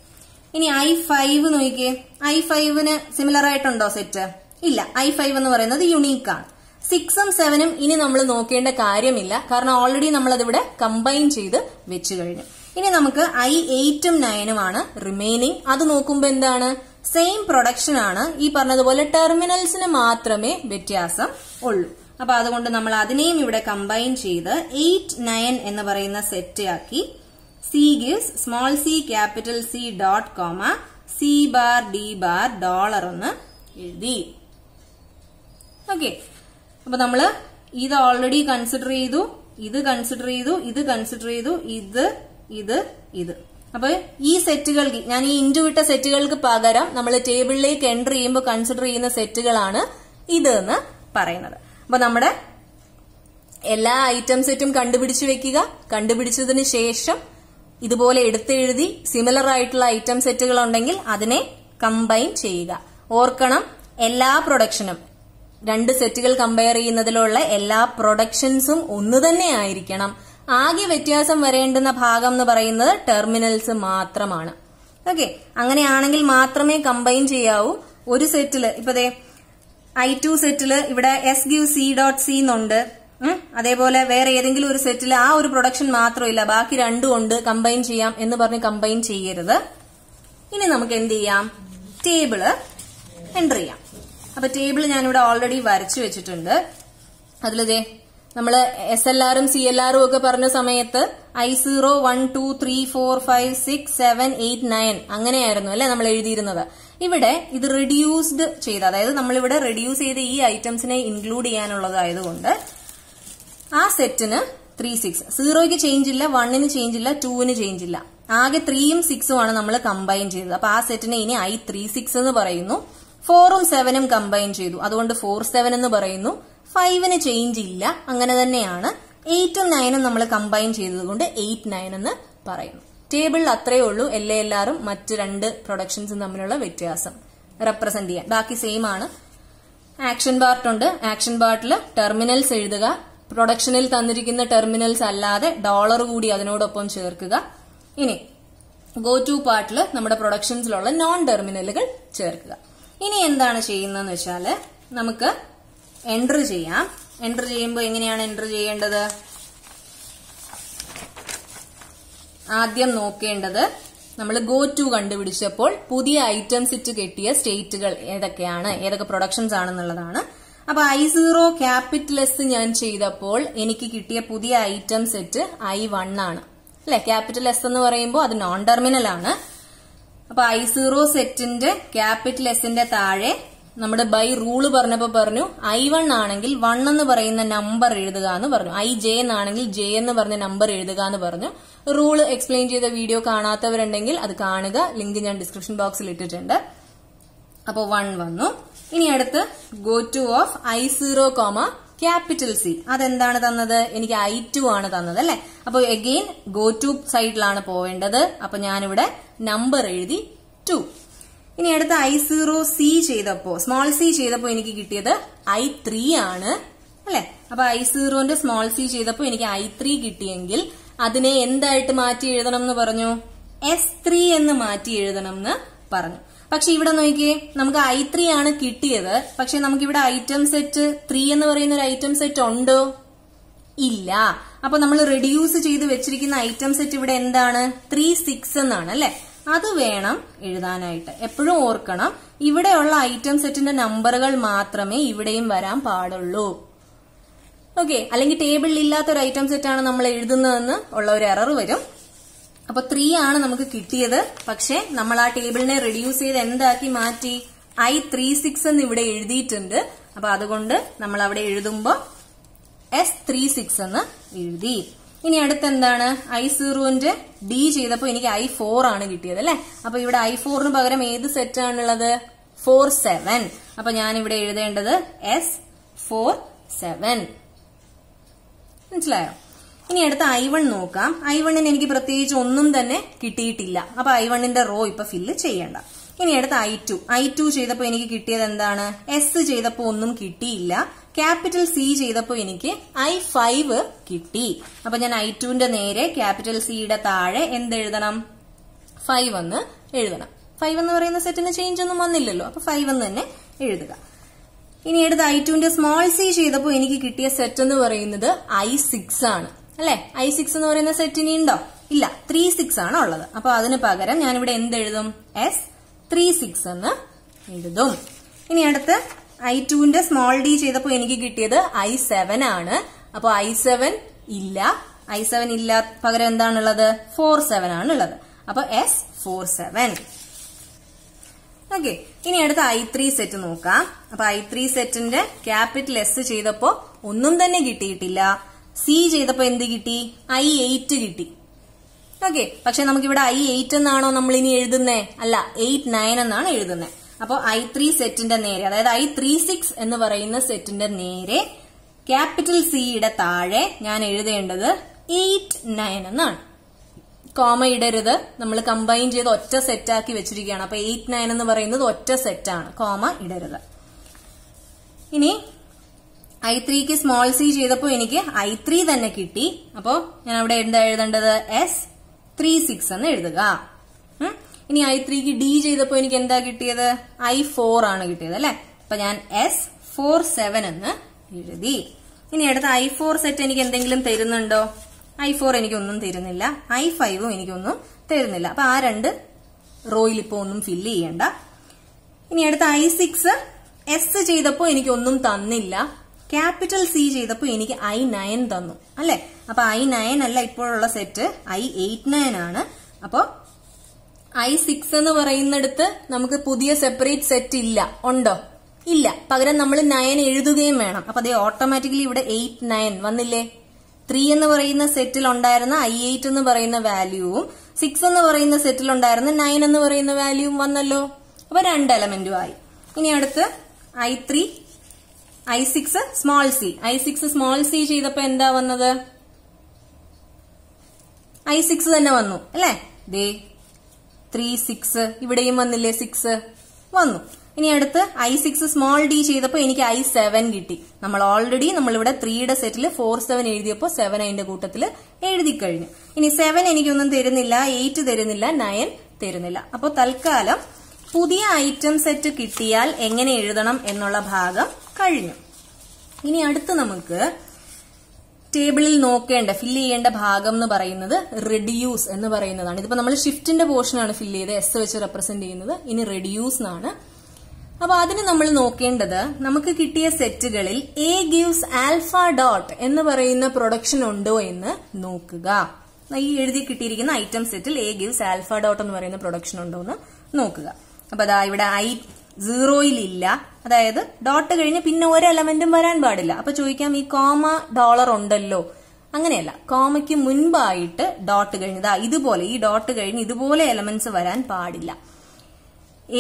ഇനി I5 നോക്കിയേ, I5ന് സിമിലർ ആയിട്ടുണ്ടോ സെറ്റ്? ഇല്ല. I5 എന്ന് പറയുന്നത് യുണീക്ക് ആണ്. 6ഉം 7ഉം ഇനി നമ്മൾ നോക്കേണ്ട കാര്യമില്ല, കാരണം ഓൾറെഡി നമ്മൾ അതിവിടെ കമ്പൈൻ ചെയ്ത് വെച്ചു കഴിഞ്ഞു. ഇനി നമുക്ക് I8ഉം 9ഉം ആണ് റിമൈനിങ്. അത് നോക്കുമ്പോ എന്താണ്? സെയിം പ്രൊഡക്ഷൻ ആണ്. ഈ പറഞ്ഞതുപോലെ ടെർമിനൽസിന് മാത്രമേ വ്യത്യാസം ഉള്ളൂ. അപ്പൊ അതുകൊണ്ട് നമ്മൾ അതിനെയും ഇവിടെ കമ്പൈൻ ചെയ്ത് 8, 9 എന്ന് പറയുന്ന സെറ്റ് ആക്കി C gives small c capital C dot comma C bar D bar dollar എന്ന് എഴുതി. ഓക്കെ, അപ്പൊ നമ്മള് ഇത് ഓൾറെഡി കൺസിഡർ ചെയ്തു, ഇത് കൺസിഡർ ചെയ്തു, ഇത് കൺസിഡർ ചെയ്തു, ഇത്. അപ്പൊ ഈ സെറ്റുകൾക്ക്, ഞാൻ ഈ ഇൻറ്റു വിട്ട സെറ്റുകൾക്ക് പകരം നമ്മൾ ടേബിളിലേക്ക് എൻട്രി ചെയ്യുമ്പോൾ കൺസിഡർ ചെയ്യുന്ന സെറ്റുകളാണ് ഇത് എന്ന് പറയുന്നത്. അപ്പൊ നമ്മുടെ എല്ലാ ഐറ്റം സെറ്റും കണ്ടുപിടിച്ചു വെക്കുക. കണ്ടുപിടിച്ചതിന് ശേഷം ഇതുപോലെ എടുത്തെഴുതി സിമിലർ ആയിട്ടുള്ള ഐറ്റം സെറ്റുകൾ ഉണ്ടെങ്കിൽ അതിനെ കമ്പൈൻ ചെയ്യുക. ഓർക്കണം, എല്ലാ പ്രൊഡക്ഷനും, രണ്ട് സെറ്റുകൾ കമ്പയർ ചെയ്യുന്നതിലുള്ള എല്ലാ പ്രൊഡക്ഷൻസും ഒന്ന് തന്നെ ആയിരിക്കണം. ആകെ വ്യത്യാസം വരേണ്ടുന്ന ഭാഗം എന്ന് പറയുന്നത് ടെർമിനൽസ് മാത്രമാണ്. ഓക്കെ, അങ്ങനെയാണെങ്കിൽ മാത്രമേ കമ്പൈൻ ചെയ്യാവൂ. ഒരു സെറ്റില് ഇപ്പൊ I2 സെറ്റില് ഇവിടെ S gives C dot C എന്നുണ്ട്. അതേപോലെ വേറെ ഏതെങ്കിലും ഒരു സെറ്റിൽ ആ ഒരു പ്രൊഡക്ഷൻ മാത്രമില്ല, ബാക്കി രണ്ടും ഉണ്ട്, കമ്പൈൻ ചെയ്യാം എന്ന് പറഞ്ഞ് കമ്പൈൻ ചെയ്യരുത്. ഇനി നമുക്ക് എന്ത് ചെയ്യാം? ടേബിള് എൻറ്റർ ചെയ്യാം. അപ്പൊ ടേബിൾ ഞാനിവിടെ ഓൾറെഡി വരച്ചു വെച്ചിട്ടുണ്ട്. അതിലിതേ നമ്മള് SLRും CLRും ഒക്കെ പറഞ്ഞ സമയത്ത് I0, 1, 2, 3, 4, 5, 6, 7, 8, 9 അങ്ങനെയായിരുന്നു അല്ലെ നമ്മൾ എഴുതിയിരുന്നത്. ഇവിടെ ഇത് റിഡ്യൂസ്ഡ് ചെയ്ത്, അതായത് നമ്മളിവിടെ റിഡ്യൂസ് ചെയ്ത് ഈ ഐറ്റംസിനെ ഇൻക്ലൂഡ് ചെയ്യാനുള്ളതായതുകൊണ്ട് ആ സെറ്റിന് 3, 6, 0ക്ക് ചേഞ്ച് ഇല്ല, 1ന് ചേഞ്ച് ഇല്ല, 2ന് ചേഞ്ച് ഇല്ല. ആകെ 3ഉം 6ഉം ആണ് നമ്മൾ കമ്പൈൻ ചെയ്തത്. അപ്പൊ ആ സെറ്റിനെ ഇനി I36 എന്ന് പറയുന്നു. 4ഉം 7ഉം കമ്പൈൻ ചെയ്തു, അതുകൊണ്ട് 47 എന്ന് പറയുന്നു. 5ന് ചേഞ്ച് ഇല്ല, അങ്ങനെ തന്നെയാണ്. 8ഉം 9ഉം നമ്മൾ കമ്പൈൻ ചെയ്തതുകൊണ്ട് 8, 9 എന്ന് പറയുന്നു. ടേബിളിൽ അത്രയേ ഉള്ളൂ LALRും മറ്റ് രണ്ട് പ്രൊഡക്ഷൻസും തമ്മിലുള്ള വ്യത്യാസം റെപ്രസെന്റ് ചെയ്യാൻ. ബാക്കി സെയിം ആണ്. ആക്ഷൻ പാർട്ട് ഉണ്ട്. ആക്ഷൻ പാർട്ടിൽ ടെർമിനൽസ് എഴുതുക. പ്രൊഡക്ഷനിൽ തന്നിരിക്കുന്ന ടെർമിനൽസ് അല്ലാതെ ഡോളർ കൂടി അതിനോടൊപ്പം ചേർക്കുക. ഇനി ഗോ ടു പാർട്ടിൽ നമ്മുടെ പ്രൊഡക്ഷൻസിലുള്ള നോൺ ടെർമിനലുകൾ ചേർക്കുക. ഇനി എന്താണ് ചെയ്യുന്നതെന്ന് വെച്ചാല് നമുക്ക് എൻറ്റർ ചെയ്യാം. എൻറ്റർ ചെയ്യുമ്പോൾ എങ്ങനെയാണ് എൻറ്റർ ചെയ്യേണ്ടത്? ആദ്യം നോക്കേണ്ടത് നമ്മൾ ഗോ ടു കണ്ടുപിടിച്ചപ്പോൾ പുതിയ ഐറ്റം സെറ്റ് കെട്ടിയ സ്റ്റേറ്റുകൾ ഏതൊക്കെയാണ്, ഏതൊക്കെ പ്രൊഡക്ഷൻസ് ആണെന്നുള്ളതാണ്. അപ്പൊ I0 ക്യാപിറ്റൽ S ഞാൻ ചെയ്തപ്പോൾ എനിക്ക് കിട്ടിയ പുതിയ ഐറ്റം സെറ്റ് I1 ആണ് അല്ലെ. ക്യാപിറ്റൽ S എന്ന് പറയുമ്പോൾ അത് നോൺ ടെർമിനൽ ആണ്. അപ്പൊ I0 സെറ്റിന്റെ ക്യാപിറ്റൽ Sന്റെ താഴെ നമ്മുടെ ബൈ റൂള് പറഞ്ഞപ്പോ പറഞ്ഞു I1 ആണെങ്കിൽ 1 എന്ന് പറയുന്ന നമ്പർ എഴുതുക എന്ന് പറഞ്ഞു. IJ എന്നാണെങ്കിൽ J എന്ന് പറഞ്ഞ നമ്പർ എഴുതുക എന്ന് പറഞ്ഞു. റൂള് എക്സ്പ്ലെയിൻ ചെയ്ത വീഡിയോ കാണാത്തവരുണ്ടെങ്കിൽ അത് കാണുക, ലിങ്ക് ഞാൻ ഡിസ്ക്രിപ്ഷൻ ബോക്സിൽ ഇട്ടിട്ടുണ്ട്. അപ്പൊ 1 വന്നു. ഇനി അടുത്ത് go to of I0, capital C. അതെന്താണ് തന്നത്? എനിക്ക് I2 ആണ് തന്നത് അല്ലെ. അപ്പൊ അഗെയിൻ ഗോ ടു സൈഡിലാണ് പോവേണ്ടത്. അപ്പൊ ഞാനിവിടെ നമ്പർ എഴുതി 2. ഇനി അടുത്ത I0 C ചെയ്തപ്പോ, സ്മോൾ c ചെയ്തപ്പോ എനിക്ക് കിട്ടിയത് I3 ആണ് അല്ലെ. അപ്പൊ I0ന്റെ സ്മോൾ c ചെയ്തപ്പോ എനിക്ക് I3 കിട്ടിയെങ്കിൽ അതിനെ എന്തായിട്ട് മാറ്റി എഴുതണം എന്ന് പറഞ്ഞു? S3 എന്ന് മാറ്റി എഴുതണം എന്ന് പറഞ്ഞു. പക്ഷെ ഇവിടെ നോക്കിയേ, നമുക്ക് I3 ആണ് കിട്ടിയത്. പക്ഷെ നമുക്കിവിടെ ഐറ്റം സെറ്റ് 3 എന്ന് പറയുന്ന ഒരു ഐറ്റം സെറ്റ് ഉണ്ടോ? ഇല്ല. അപ്പൊ നമ്മൾ റെഡ്യൂസ് ചെയ്ത് വെച്ചിരിക്കുന്ന ഐറ്റം സെറ്റ് ഇവിടെ എന്താണ്? 3, 6 എന്നാണ് അല്ലെ. അത് വേണം എഴുതാനായിട്ട്. എപ്പോഴും ഓർക്കണം, ഇവിടെയുള്ള ഐറ്റം സെറ്റിന്റെ നമ്പറുകൾ മാത്രമേ ഇവിടെയും വരാൻ പാടുള്ളൂ. ഓക്കെ, അല്ലെങ്കിൽ ടേബിളിൽ ഇല്ലാത്ത ഒരു ഐറ്റം സെറ്റ് ആണ് നമ്മൾ എഴുതുന്നതെന്ന് ഉള്ള ഒരു എറർ വരും. അപ്പൊ 3 ആണ് നമുക്ക് കിട്ടിയത്. പക്ഷെ നമ്മൾ ആ ടേബിളിനെ റെഡ്യൂസ് ചെയ്ത് എന്താക്കി മാറ്റി? I36 എന്ന് ഇവിടെ എഴുതിയിട്ടുണ്ട്. അപ്പൊ അതുകൊണ്ട് നമ്മൾ അവിടെ എഴുതുമ്പോ S36 എന്ന് എഴുതി. ഇനി അടുത്ത് എന്താണ്? I0ന്റെ D ചെയ്തപ്പോ എനിക്ക് I4 ആണ് കിട്ടിയത് അല്ലെ. അപ്പൊ ഇവിടെ I4ന് പകരം ഏത് സെറ്റ് ആണുള്ളത്? 4, 7. അപ്പൊ ഞാൻ ഇവിടെ എഴുതേണ്ടത് S47. മനസ്സിലായോ? ഇനി അടുത്ത I1 നോക്കാം. I1ന് എനിക്ക് പ്രത്യേകിച്ച് ഒന്നും തന്നെ കിട്ടിയിട്ടില്ല. അപ്പൊ I1ന്റെ റോ ഇപ്പൊ ഫില്ല് ചെയ്യണ്ട. ഇനി അടുത്ത I2 ചെയ്തപ്പോ എനിക്ക് കിട്ടിയത് എന്താണ്? S ചെയ്തപ്പോ ഒന്നും കിട്ടിയില്ല. ക്യാപിറ്റൽ C ചെയ്തപ്പോ എനിക്ക് I5 കിട്ടി. അപ്പൊ ഞാൻ I2ന്റെ നേരെ ക്യാപിറ്റൽ Cയുടെ താഴെ എന്തെഴുതണം? 5 എന്ന് എഴുതണം. 5 എന്ന് പറയുന്ന സെറ്റിന് ചേഞ്ച് ഒന്നും വന്നില്ലല്ലോ. അപ്പൊ 5 എന്ന് തന്നെ എഴുതുക. ഇനി എടുത്ത് I2ന്റെ സ്മോൾ സി ചെയ്തപ്പോൾ എനിക്ക് കിട്ടിയ സെറ്റ് എന്ന് പറയുന്നത് I6 ആണ് അല്ലെ. I6 എന്ന് പറയുന്ന സെറ്റ് ഇനി ഉണ്ടോ? ഇല്ല, 36 ആണ് ഉള്ളത്. അപ്പൊ അതിന് പകരം ഞാനിവിടെ എന്തെഴുതും? S36 എന്ന് എഴുതും. ഇനി അടുത്ത് I2ന്റെ സ്മോൾ ഡി ചെയ്തപ്പോൾ എനിക്ക് കിട്ടിയത് I7 ആണ്. അപ്പൊ I7 ഇല്ല. I7 ഇല്ല, പകരം എന്താണുള്ളത്? 47 ആണുള്ളത്. അപ്പൊ S47. ഓക്കെ, ഇനി അടുത്ത I3 സെറ്റ് നോക്കാം. അപ്പൊ I3 സെറ്റിന്റെ ക്യാപിറ്റൽ എസ് ചെയ്തപ്പോ ഒന്നും തന്നെ കിട്ടിയിട്ടില്ല. സി ചെയ്തപ്പോ എന്ത് കിട്ടി? I8 കിട്ടി. ഓക്കെ, പക്ഷെ നമുക്കിവിടെ I8 എന്നാണോ നമ്മൾ ഇനി എഴുതുന്നേ? അല്ല, 89 എന്നാണ് എഴുതുന്നത്. അപ്പൊ I3 സെറ്റിന്റെ നേരെ, അതായത് I36 എന്ന് പറയുന്ന സെറ്റിന്റെ നേരെ ക്യാപിറ്റൽ സിയുടെ താഴെ ഞാൻ എഴുതേണ്ടത് 89 എന്നാണ്. കോമ ഇടരുത്, നമ്മൾ കമ്പൈൻ ചെയ്ത് ഒറ്റ സെറ്റാക്കി വെച്ചിരിക്കുകയാണ്. അപ്പൊ 89 എന്ന് പറയുന്നത് ഒറ്റ സെറ്റാണ്, കോമ ഇടരുത്. ഇനി I3ക്ക് സ്മോൾ സി ചെയ്തപ്പോ എനിക്ക് I3 തന്നെ കിട്ടി. അപ്പോ ഞാൻ അവിടെ എന്താ എഴുതേണ്ടത്? S36 എന്ന് എഴുതുക. ഇനി I3ക്ക് ഡി ചെയ്തപ്പോ എനിക്ക് എന്താ കിട്ടിയത്? I4 ആണ് കിട്ടിയത് അല്ലെ. അപ്പൊ ഞാൻ S47 എന്ന് എഴുതി. ഇനി അടുത്ത I4 സെറ്റ് എനിക്ക് എന്തെങ്കിലും തരുന്നുണ്ടോ? I4 എനിക്കൊന്നും തരുന്നില്ല. I5ഉം എനിക്കൊന്നും തരുന്നില്ല. അപ്പൊ ആ രണ്ട് റോയിൽ ഇപ്പൊ ഒന്നും ഫില്ല് ചെയ്യണ്ട. ഇനി അടുത്ത I6 എസ് ചെയ്തപ്പോ എനിക്കൊന്നും തന്നില്ല. ക്യാപിറ്റൽ സി ചെയ്തപ്പോ എനിക്ക് I9 തന്നു അല്ലെ. അപ്പൊ I9 അല്ല ഇപ്പോഴുള്ള സെറ്റ്, I89 ആണ്. അപ്പൊ I6 എന്ന് പറയുന്നിടത്ത് നമുക്ക് പുതിയ സെപ്പറേറ്റ് സെറ്റ് ഇല്ല. ഉണ്ടോ? ഇല്ല. പകരം നമ്മൾ 9 എഴുതുകയും വേണം. അപ്പൊ അതേ ഓട്ടോമാറ്റിക്കലി ഇവിടെ 89 വന്നില്ലേ. 3 എന്ന് പറയുന്ന സെറ്റിൽ ഉണ്ടായിരുന്ന I8 എന്ന് പറയുന്ന വാല്യൂവും 6 എന്ന് പറയുന്ന സെറ്റിൽ ഉണ്ടായിരുന്ന 9 എന്ന് പറയുന്ന വാല്യൂവും വന്നല്ലോ. അപ്പൊ 2 എലമെന്റും ആയി. ഇനി അടുത്ത് I6 small C. I6 small C ചെയ്തപ്പോ എന്താ വന്നത്? I6 തന്നെ വന്നു അല്ലെ. ദേ 3 6 ഇവിടെയും വന്നില്ലേ, 6 വന്നു. ഇനി അടുത്ത് I6 സ്മോൾ ഡി ചെയ്തപ്പോ എനിക്ക് I7 കിട്ടി. നമ്മളിവിടെ 3യുടെ സെറ്റിൽ 47 എഴുതിയപ്പോ 7 അതിന്റെ കൂട്ടത്തിൽ എഴുതി കഴിഞ്ഞു. ഇനി 7 എനിക്കൊന്നും തരുന്നില്ല, 8 തരുന്നില്ല, 9 തരുന്നില്ല. അപ്പൊ തൽക്കാലം പുതിയ ഐറ്റം സെറ്റ് കിട്ടിയാൽ എങ്ങനെ എഴുതണം എന്നുള്ള ഭാഗം കഴിഞ്ഞു. ഇനി അടുത്ത് നമുക്ക് ടേബിളിൽ ഫില്ല് ചെയ്യേണ്ട ഭാഗം എന്ന് പറയുന്നത് റെഡ്യൂസ് എന്ന് പറയുന്നതാണ്. ഇതിപ്പോ നമ്മൾ ഷിഫ്റ്റിന്റെ പോർഷനാണ് ഫില്ല് ചെയ്ത് എസ് വെച്ച് റെപ്രസെന്റ് ചെയ്യുന്നത്. ഇനി റെഡ്യൂസ് എന്നാണ്. അപ്പൊ അതിന് നമ്മൾ നോക്കേണ്ടത്, നമുക്ക് കിട്ടിയ സെറ്റുകളിൽ എ ഗിവ്സ് ആൽഫ ഡോട്ട് എന്ന് പറയുന്ന പ്രൊഡക്ഷൻ ഉണ്ടോ എന്ന് നോക്കുക. ഈ എഴുതി കിട്ടിയിരിക്കുന്ന item settle A gives alpha dot എന്ന് പറയുന്ന പ്രൊഡക്ഷൻ ഉണ്ടോ എന്ന് നോക്കുക. അപ്പൊ അതാ ഇവിടെ I0 ഇല്ല, അതായത് ഡോട്ട് കഴിഞ്ഞ് പിന്നെ ഒരു എലമെന്റും വരാൻ പാടില്ല. അപ്പൊ ചോദിക്കാം, ഈ കോമ ഡോളർ ഉണ്ടല്ലോ. അങ്ങനെയല്ല, കോമയ്ക്ക് മുൻപായിട്ട് ഡോട്ട് കഴിഞ്ഞതാ ഇതുപോലെ, ഈ ഡോട്ട് കഴിഞ്ഞ് ഇതുപോലെ എലമെന്റ്സ് വരാൻ പാടില്ല.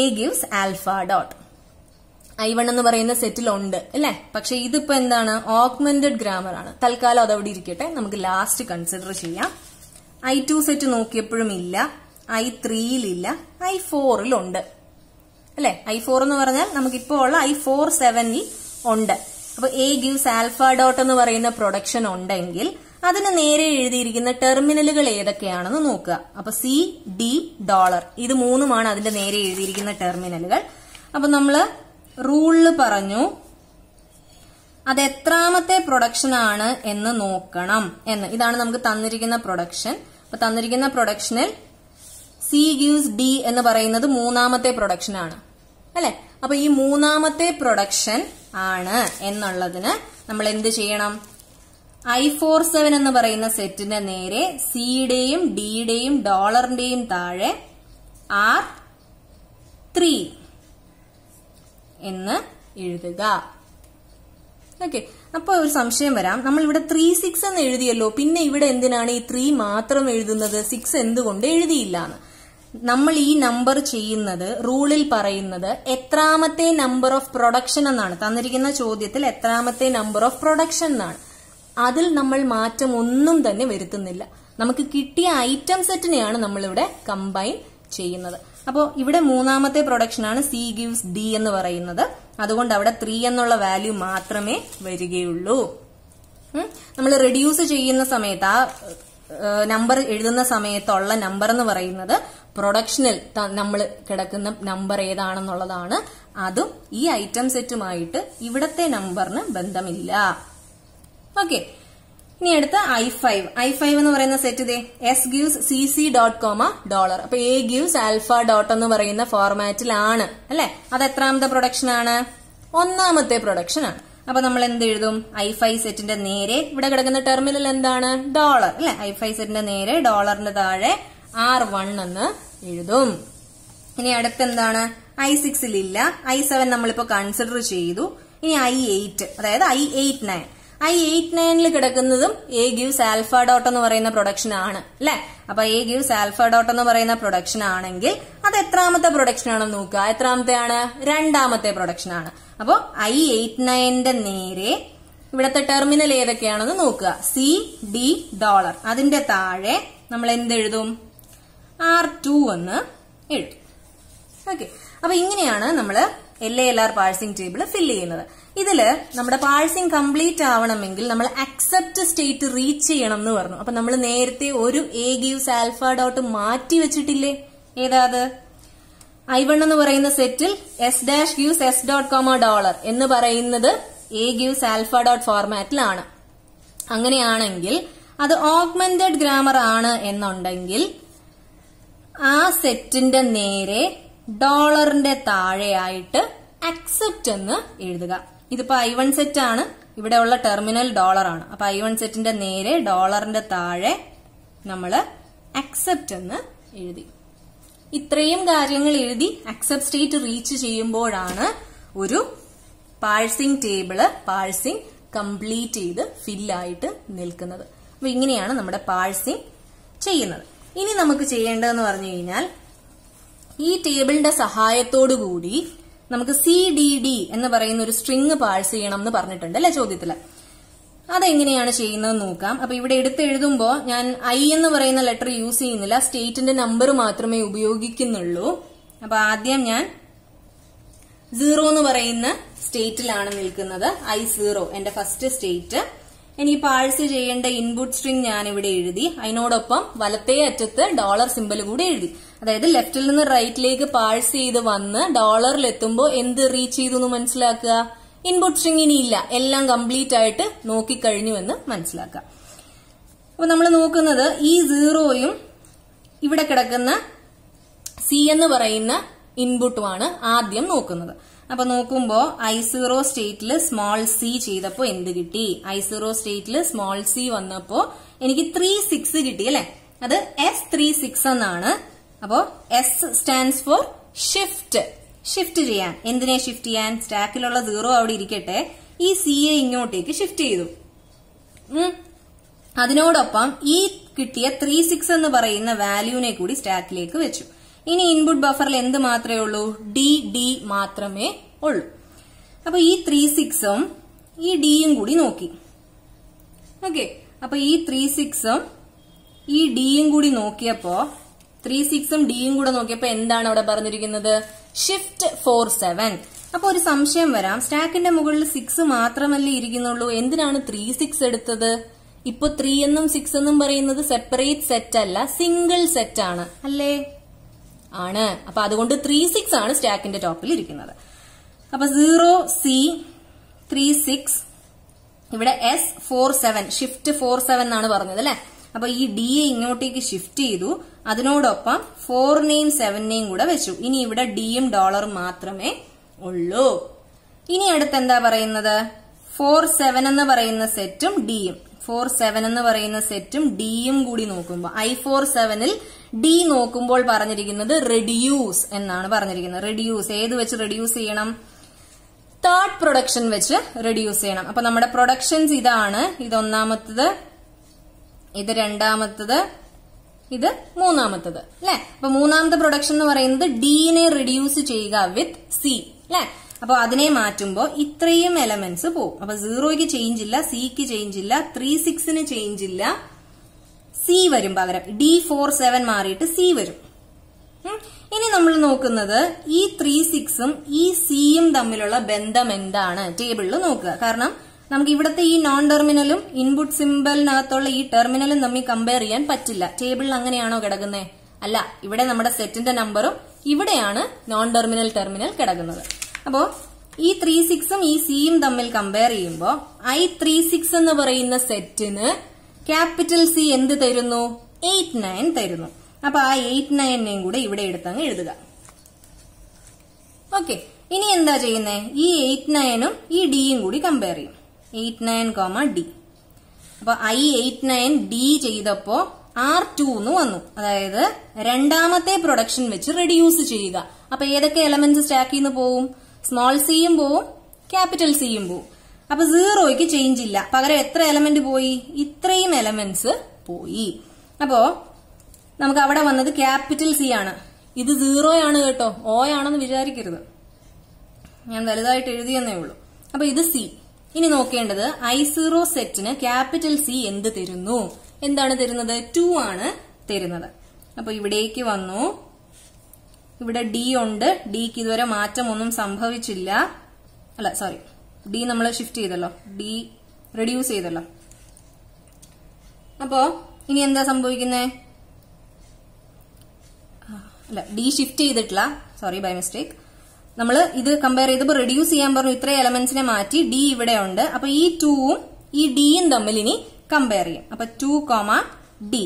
A gives alpha dot I1 എന്ന് പറയുന്ന സെറ്റിൽ ഉണ്ട് അല്ലെ. പക്ഷെ ഇതിപ്പോ എന്താണ്? ഓഗ്മെന്റഡ് ഗ്രാമർ ആണ്. തൽക്കാലം അതവിടെ ഇരിക്കട്ടെ, നമുക്ക് ലാസ്റ്റ് കൺസിഡർ ചെയ്യാം. I2 സെറ്റ് നോക്കിയപ്പോഴും ഇല്ല, I3 I4 ഉണ്ട് അല്ലെ. I4 എന്ന് പറഞ്ഞാൽ നമുക്കിപ്പോ ഉള്ള I47 ഉണ്ട്. അപ്പൊ എ ഗിവ്സ് ആൽഫ ഡോട്ട് എന്ന് പറയുന്ന പ്രൊഡക്ഷൻ ഉണ്ടെങ്കിൽ അതിന് നേരെ എഴുതിയിരിക്കുന്ന ടെർമിനലുകൾ ഏതൊക്കെയാണെന്ന് നോക്കുക. അപ്പൊ സി ഡി ഡോളർ ഇത് മൂന്നുമാണ് അതിന്റെ നേരെ എഴുതിയിരിക്കുന്ന ടെർമിനലുകൾ. അപ്പൊ നമ്മള് റൂളില് പറഞ്ഞു അത് എത്രാമത്തെ പ്രൊഡക്ഷൻ ആണ് എന്ന് നോക്കണം എന്ന്. ഇതാണ് നമുക്ക് തന്നിരിക്കുന്ന പ്രൊഡക്ഷൻ. അപ്പൊ തന്നിരിക്കുന്ന പ്രൊഡക്ഷനിൽ സി ഗിവ്സ് ഡി എന്ന് പറയുന്നത് മൂന്നാമത്തെ പ്രൊഡക്ഷൻ ആണ് അല്ലെ. അപ്പൊ ഈ മൂന്നാമത്തെ പ്രൊഡക്ഷൻ ആണ് എന്നുള്ളതിന് നമ്മൾ എന്ത് ചെയ്യണം? I47 എന്ന് പറയുന്ന സെറ്റിന്റെ നേരെ സിയുടെയും ഡിയുടെയും ഡോളറിന്റെയും താഴെ R3 എന്ന് എഴുതുക. ഓക്കെ, അപ്പൊ ഒരു സംശയം വരാം, നമ്മൾ ഇവിടെ 36 എന്ന് എഴുതിയല്ലോ, പിന്നെ ഇവിടെ എന്തിനാണ് ഈ 3 മാത്രം എഴുതുന്നത്? 6 എന്തുകൊണ്ട് എഴുതിയില്ലാന്ന്. നമ്മൾ ഈ നമ്പർ ചെയ്യുന്നത്, റൂളിൽ പറയുന്നത് എത്രാമത്തെ നമ്പർ ഓഫ് പ്രൊഡക്ഷൻ എന്നാണ്. തന്നിരിക്കുന്ന ചോദ്യത്തിൽ എത്രാമത്തെ നമ്പർ ഓഫ് പ്രൊഡക്ഷൻ എന്നാണ്. അതിൽ നമ്മൾ മാറ്റം ഒന്നും തന്നെ വരുത്തുന്നില്ല. നമുക്ക് കിട്ടിയ ഐറ്റം സെറ്റിനെയാണ് നമ്മളിവിടെ കമ്പൈൻ ചെയ്യുന്നത്. അപ്പോൾ ഇവിടെ മൂന്നാമത്തെ പ്രൊഡക്ഷൻ ആണ് സി ഗിവ്സ് ഡി എന്ന് പറയുന്നത്. അതുകൊണ്ട് അവിടെ 3 എന്നുള്ള വാല്യൂ മാത്രമേ വരികയുള്ളൂ. നമ്മൾ റെഡ്യൂസ് ചെയ്യുന്ന സമയത്ത്, ആ നമ്പർ എഴുതുന്ന സമയത്തുള്ള നമ്പർ എന്ന് പറയുന്നത് പ്രൊഡക്ഷനിൽ നമ്മൾ കിടക്കുന്ന നമ്പർ ഏതാണെന്നുള്ളതാണ്. അതും ഈ ഐറ്റം സെറ്റുമായിട്ട് ഇവിടത്തെ നമ്പറിന് ബന്ധമില്ല. ഓക്കെ, ഇനി അടുത്ത I5 എന്ന് പറയുന്ന സെറ്റ് ഇതേ S gives CC dot comma $. അപ്പൊ A gives alpha dot എന്ന് പറയുന്ന ഫോർമാറ്റിലാണ് അല്ലെ. അത് എത്രാമത്തെ പ്രൊഡക്ഷൻ ആണ്? ഒന്നാമത്തെ പ്രൊഡക്ഷൻ ആണ്. അപ്പൊ നമ്മൾ എന്ത് എഴുതും? I5 സെറ്റിന്റെ നേരെ ഇവിടെ കിടക്കുന്ന ടെർമിനൽ എന്താണ്? ഡോളർ അല്ലെ. I5 സെറ്റിന്റെ നേരെ ഡോളറിന്റെ താഴെ R1 എന്ന് എഴുതും. ഇനി അടുത്തെന്താണ്? I6 ഇല്ല. I7 നമ്മളിപ്പോ കൺസിഡർ ചെയ്തു. ഇനി I8, അതായത് I89. I89 കിടക്കുന്നതും A gives alpha dot എന്ന് പറയുന്ന പ്രൊഡക്ഷൻ ആണ് അല്ലെ. അപ്പൊ A gives alpha dot എന്ന് പറയുന്ന പ്രൊഡക്ഷൻ ആണെങ്കിൽ അത് എത്രാമത്തെ പ്രൊഡക്ഷൻ ആണെന്ന് നോക്കുക. എത്രാമത്തെയാണ്? രണ്ടാമത്തെ പ്രൊഡക്ഷൻ ആണ്. അപ്പോ I89ന്റെ നേരെ ഇവിടത്തെ ടെർമിനൽ ഏതൊക്കെയാണെന്ന് നോക്കുക. CD dollar. അതിന്റെ താഴെ നമ്മൾ എന്തെഴുതും? R2 എന്ന് എഴുതും. ഓക്കെ, അപ്പൊ ഇങ്ങനെയാണ് നമ്മള് LALR പാഴ്സിംഗ് ടേബിൾ ഫില്ല് ചെയ്യുന്നത്. ഇതില് നമ്മുടെ പാഴ്സിംഗ് കംപ്ലീറ്റ് ആവണമെങ്കിൽ നമ്മൾ അക്സെപ്റ്റ് സ്റ്റേറ്റ് റീച്ച് ചെയ്യണം എന്ന് പറഞ്ഞു. അപ്പൊ നമ്മൾ നേരത്തെ ഒരു A gives alpha dot മാറ്റി വെച്ചിട്ടില്ലേ? ഏതാത്? I1 എന്ന് പറയുന്ന സെറ്റിൽ S dash gives S dot comma $. എന്ന് പറയുന്നത് A gives alpha dot ഫോർമാറ്റിലാണ്. അങ്ങനെയാണെങ്കിൽ അത് ഓഗ്മെന്റഡ് ഗ്രാമർ ആണ് എന്നുണ്ടെങ്കിൽ ആ സെറ്റിന്റെ നേരെ ഡോളറിന്റെ താഴെയായിട്ട് അക്സെപ്റ്റ് എന്ന് എഴുതുക. ഇതിപ്പോ I1 സെറ്റ് ആണ്, ഇവിടെ ഉള്ള ടെർമിനൽ ഡോളർ ആണ്. അപ്പൊ I1 സെറ്റിന്റെ നേരെ ഡോളറിന്റെ താഴെ നമ്മള് അക്സെപ്റ്റ് എന്ന് എഴുതി. ഇത്രയും കാര്യങ്ങൾ എഴുതി അക്സെപ്റ്റ് സ്റ്റേറ്റ് റീച്ച് ചെയ്യുമ്പോഴാണ് ഒരു പാഴ്സിംഗ് ടേബിള് പാഴ്സിംഗ് കംപ്ലീറ്റ് ചെയ്ത് ഫില്ലായിട്ട് നിൽക്കുന്നത്. അപ്പൊ ഇങ്ങനെയാണ് നമ്മുടെ പാഴ്സിംഗ് ചെയ്യുന്നത്. ഇനി നമുക്ക് ചെയ്യേണ്ടതെന്ന് പറഞ്ഞു കഴിഞ്ഞാൽ ഈ ടേബിളിന്റെ സഹായത്തോടു കൂടി നമുക്ക് CDD എന്ന് പറയുന്ന ഒരു സ്ട്രിങ് പാഴ്സ് ചെയ്യണം എന്ന് പറഞ്ഞിട്ടുണ്ട് അല്ലെ ചോദ്യത്തില്. അതെങ്ങനെയാണ് ചെയ്യുന്നത് നോക്കാം. അപ്പൊ ഇവിടെ എടുത്തെഴുതുമ്പോ ഞാൻ I എന്ന് പറയുന്ന ലെറ്റർ യൂസ് ചെയ്യുന്നില്ല, സ്റ്റേറ്റിന്റെ നമ്പർ മാത്രമേ ഉപയോഗിക്കുന്നുള്ളൂ. അപ്പൊ ആദ്യം ഞാൻ 0 എന്ന് പറയുന്ന സ്റ്റേറ്റിലാണ് നിൽക്കുന്നത്. I0 എന്റെ ഫസ്റ്റ് സ്റ്റേറ്റ്. ഇനി പാഴ്സ് ചെയ്യേണ്ട ഇൻപുട്ട് സ്ട്രിങ് ഞാൻ ഇവിടെ എഴുതി. അതിനോടൊപ്പം വലത്തേ അറ്റത്ത് ഡോളർ സിമ്പൽ കൂടെ എഴുതി. അതായത് ലെഫ്റ്റിൽ നിന്ന് റൈറ്റിലേക്ക് പാഴ്സ് ചെയ്ത് വന്ന് ഡോളറിൽ എത്തുമ്പോൾ എന്ത് റീച്ച് ചെയ്തു എന്ന് മനസ്സിലാക്കുക. ഇൻപുട്ട് സ്ട്രിങ് ഇനി ഇല്ല, എല്ലാം കംപ്ലീറ്റ് ആയിട്ട് നോക്കിക്കഴിഞ്ഞു എന്ന് മനസ്സിലാക്കുക. അപ്പൊ നമ്മൾ നോക്കുന്നത് ഈ 0യും ഇവിടെ കിടക്കുന്ന C എന്ന് പറയുന്ന ഇൻപുട്ടുമാണ് ആദ്യം നോക്കുന്നത്. അപ്പൊ നോക്കുമ്പോ I0 സ്റ്റേറ്റിൽ സ്മോൾ c ചെയ്തപ്പോ എന്ത് കിട്ടി? I0 സ്റ്റേറ്റിൽ സ്മോൾ c വന്നപ്പോ എനിക്ക് 36 കിട്ടി അല്ലെ. അത് S36 എന്നാണ്. അപ്പോ S stands for shift. Shift ചെയ്യാൻ. എന്തിനെ ഷിഫ്റ്റ് ചെയ്യാൻ? സ്റ്റാക്കിലുള്ള 0 അവിടെ ഇരിക്കട്ടെ, ഈ C യെ ഇങ്ങോട്ടേക്ക് ഷിഫ്റ്റ് ചെയ്തു. അതിനോടൊപ്പം ഈ കിട്ടിയ 36 എന്ന് പറയുന്ന വാല്യൂവിനെ കൂടി സ്റ്റാക്കിലേക്ക് വെച്ചു. ഇനി ഇൻപുട്ട് ബഫറിൽ എന്ത് മാത്രമേ ഉള്ളൂ? D മാത്രമേ ഉള്ളൂ. അപ്പൊ ഈ 36ഉം ഈ Dയും കൂടി നോക്കി. ഓക്കെ, അപ്പൊ ഈ 36ഉം ഈ Dയും കൂടി നോക്കിയപ്പോ 36ഉം Dയും കൂടെ നോക്കിയപ്പോ എന്താണ് അവിടെ പറഞ്ഞിരിക്കുന്നത്? ഷിഫ്റ്റ് 47. അപ്പൊ ഒരു സംശയം വരാം, സ്റ്റാക്കിന്റെ മുകളിൽ 6 മാത്രമല്ലേ ഇരിക്കുന്നുള്ളൂ, എന്തിനാണ് 36 എടുത്തത്? ഇപ്പൊ 3 എന്നും 6 എന്നും പറയുന്നത് സെപ്പറേറ്റ് സെറ്റ് അല്ല, സിംഗിൾ സെറ്റ് ആണ് അല്ലേ? ആണ്. അപ്പൊ അതുകൊണ്ട് 36 ആണ് സ്റ്റാക്കിന്റെ ടോപ്പിൽ ഇരിക്കുന്നത്. അപ്പൊ 0C 36 ഇവിടെ S47 ഷിഫ്റ്റ് 47 എന്നാണ് പറഞ്ഞത് അല്ലെ. അപ്പൊ ഈ D യെ ഇങ്ങോട്ടേക്ക് ഷിഫ്റ്റ് ചെയ്തു, അതിനോടൊപ്പം 4നെയും 7നെയും കൂടെ വെച്ചു. ഇനി ഇവിടെ Dയും ഡോളറും മാത്രമേ ഉള്ളൂ. ഇനി അടുത്ത് എന്താ പറയുന്നത്? 47 എന്ന് പറയുന്ന സെറ്റും Dയും 47 എന്ന് പറയുന്ന സെറ്റും Dയും കൂടി നോക്കുമ്പോൾ I47ൽ D നോക്കുമ്പോൾ പറഞ്ഞിരിക്കുന്നത് റെഡ്യൂസ് എന്നാണ് പറഞ്ഞിരിക്കുന്നത്. റെഡ്യൂസ് ഏത് വെച്ച് റെഡ്യൂസ് ചെയ്യണം? തേർഡ് പ്രൊഡക്ഷൻ വെച്ച് റെഡ്യൂസ് ചെയ്യണം. അപ്പൊ നമ്മുടെ പ്രൊഡക്ഷൻസ് ഇതാണ്. ഇത് ഒന്നാമത്തത്, ഇത് രണ്ടാമത്തത്, ഇത് മൂന്നാമത്തത് അല്ലെ. അപ്പൊ മൂന്നാമത്തെ പ്രൊഡക്ഷൻ എന്ന് പറയുന്നത് Dനെ റെഡ്യൂസ് ചെയ്യുക വിത്ത് C അല്ലെ. അപ്പൊ അതിനെ മാറ്റുമ്പോ ഇത്രയും എലമെന്റ്സ് പോകും. അപ്പൊ 0ക്ക് ചേഞ്ച് ഇല്ല, Cക്ക് ചേഞ്ച് ഇല്ല, 36ന് ചേഞ്ച് ഇല്ല, C വരും പകരം. D47 മാറിയിട്ട് C വരും. ഇനി നമ്മൾ നോക്കുന്നത് ഈ 36ഉം ഈ Cയും തമ്മിലുള്ള ബന്ധം എന്താണ് ടേബിളിൽ നോക്കുക. കാരണം നമുക്ക് ഇവിടുത്തെ ഈ നോൺ ടെർമിനലും ഇൻപുട്ട് സിമ്പലിനകത്തുള്ള ഈ ടെർമിനലും തമ്മിൽ കമ്പയർ ചെയ്യാൻ പറ്റില്ല. ടേബിളിൽ അങ്ങനെയാണോ കിടക്കുന്നത്? അല്ല, ഇവിടെ നമ്മുടെ സെറ്റിന്റെ നമ്പറും ഇവിടെയാണ് നോൺ ടെർമിനൽ കിടക്കുന്നത്. അപ്പോ ഈ 36ഉം ഈ സിയും തമ്മിൽ കമ്പയർ ചെയ്യുമ്പോൾ I36 എന്ന് പറയുന്ന സെറ്റിന് ക്യാപിറ്റൽ സി എന്ത് തരുന്നു? 89 തരുന്നു. അപ്പൊ ആ 89നെയും കൂടെ ഇവിടെ എടുത്തങ്ങ് എഴുതുക. ഓക്കെ, ഇനി എന്താ ചെയ്യുന്നേ? ഈ 89ഉം ഈ ഡിയും കൂടി കമ്പയർ ചെയ്യും. 89, D. അപ്പൊ I89 D ചെയ്തപ്പോ R2 എന്ന് വന്നു. അതായത് രണ്ടാമത്തെ പ്രൊഡക്ഷൻ വെച്ച് റെഡ്യൂസ് ചെയ്യുക. അപ്പൊ ഏതൊക്കെ എലമെന്റ്സ് സ്റ്റാക്കിൽ നിന്ന് പോവും? സ്മോൾ സിയും പോവും, ക്യാപിറ്റൽ സിയും പോവും. അപ്പൊ 0യ്ക്ക് ചേഞ്ച് ഇല്ല. പകരം എത്ര എലമെന്റ് പോയി? ഇത്രയും എലമെന്റ്സ് പോയി. അപ്പോ നമുക്ക് അവിടെ വന്നത് ക്യാപിറ്റൽ സി ആണ്. ഇത് 0 ആണ് കേട്ടോ, O ആണെന്ന് വിചാരിക്കരുത്. ഞാൻ വലുതായിട്ട് എഴുതിയെന്നേ ഉള്ളൂ. അപ്പൊ ഇത് സി. ഇനി നോക്കേണ്ടത് I0 സെറ്റിന് ക്യാപിറ്റൽ സി എന്ത് തരുന്നു? എന്താണ് തരുന്നത്? 2 ആണ് തരുന്നത്. അപ്പൊ ഇവിടേക്ക് വന്നു. ഇവിടെ ഡി ഉണ്ട്. ഡിക്ക് ഇതുവരെ മാറ്റമൊന്നും സംഭവിച്ചില്ല. അല്ല, സോറി, ഡി നമ്മൾ ഷിഫ്റ്റ് ചെയ്തല്ലോ, ഡി റെഡ്യൂസ് ചെയ്തല്ലോ. അപ്പോ ഇനി എന്താ സംഭവിക്കുന്നേ? അല്ല, ഡി ഷിഫ്റ്റ് ചെയ്തിട്ടില്ല, സോറി, ബൈ മിസ്റ്റേക്ക്. നമ്മൾ ഇത് കമ്പയർ ചെയ്തപ്പോൾ റെഡ്യൂസ് ചെയ്യാൻ പറഞ്ഞു. ഇത്രയും എലമെന്റ്സിനെ മാറ്റി. ഡി ഇവിടെ ഉണ്ട്. അപ്പൊ ഈ 2ഉം ഈ ഡിയും തമ്മിൽ ഇനി കമ്പയർ ചെയ്യും. അപ്പൊ 2, D.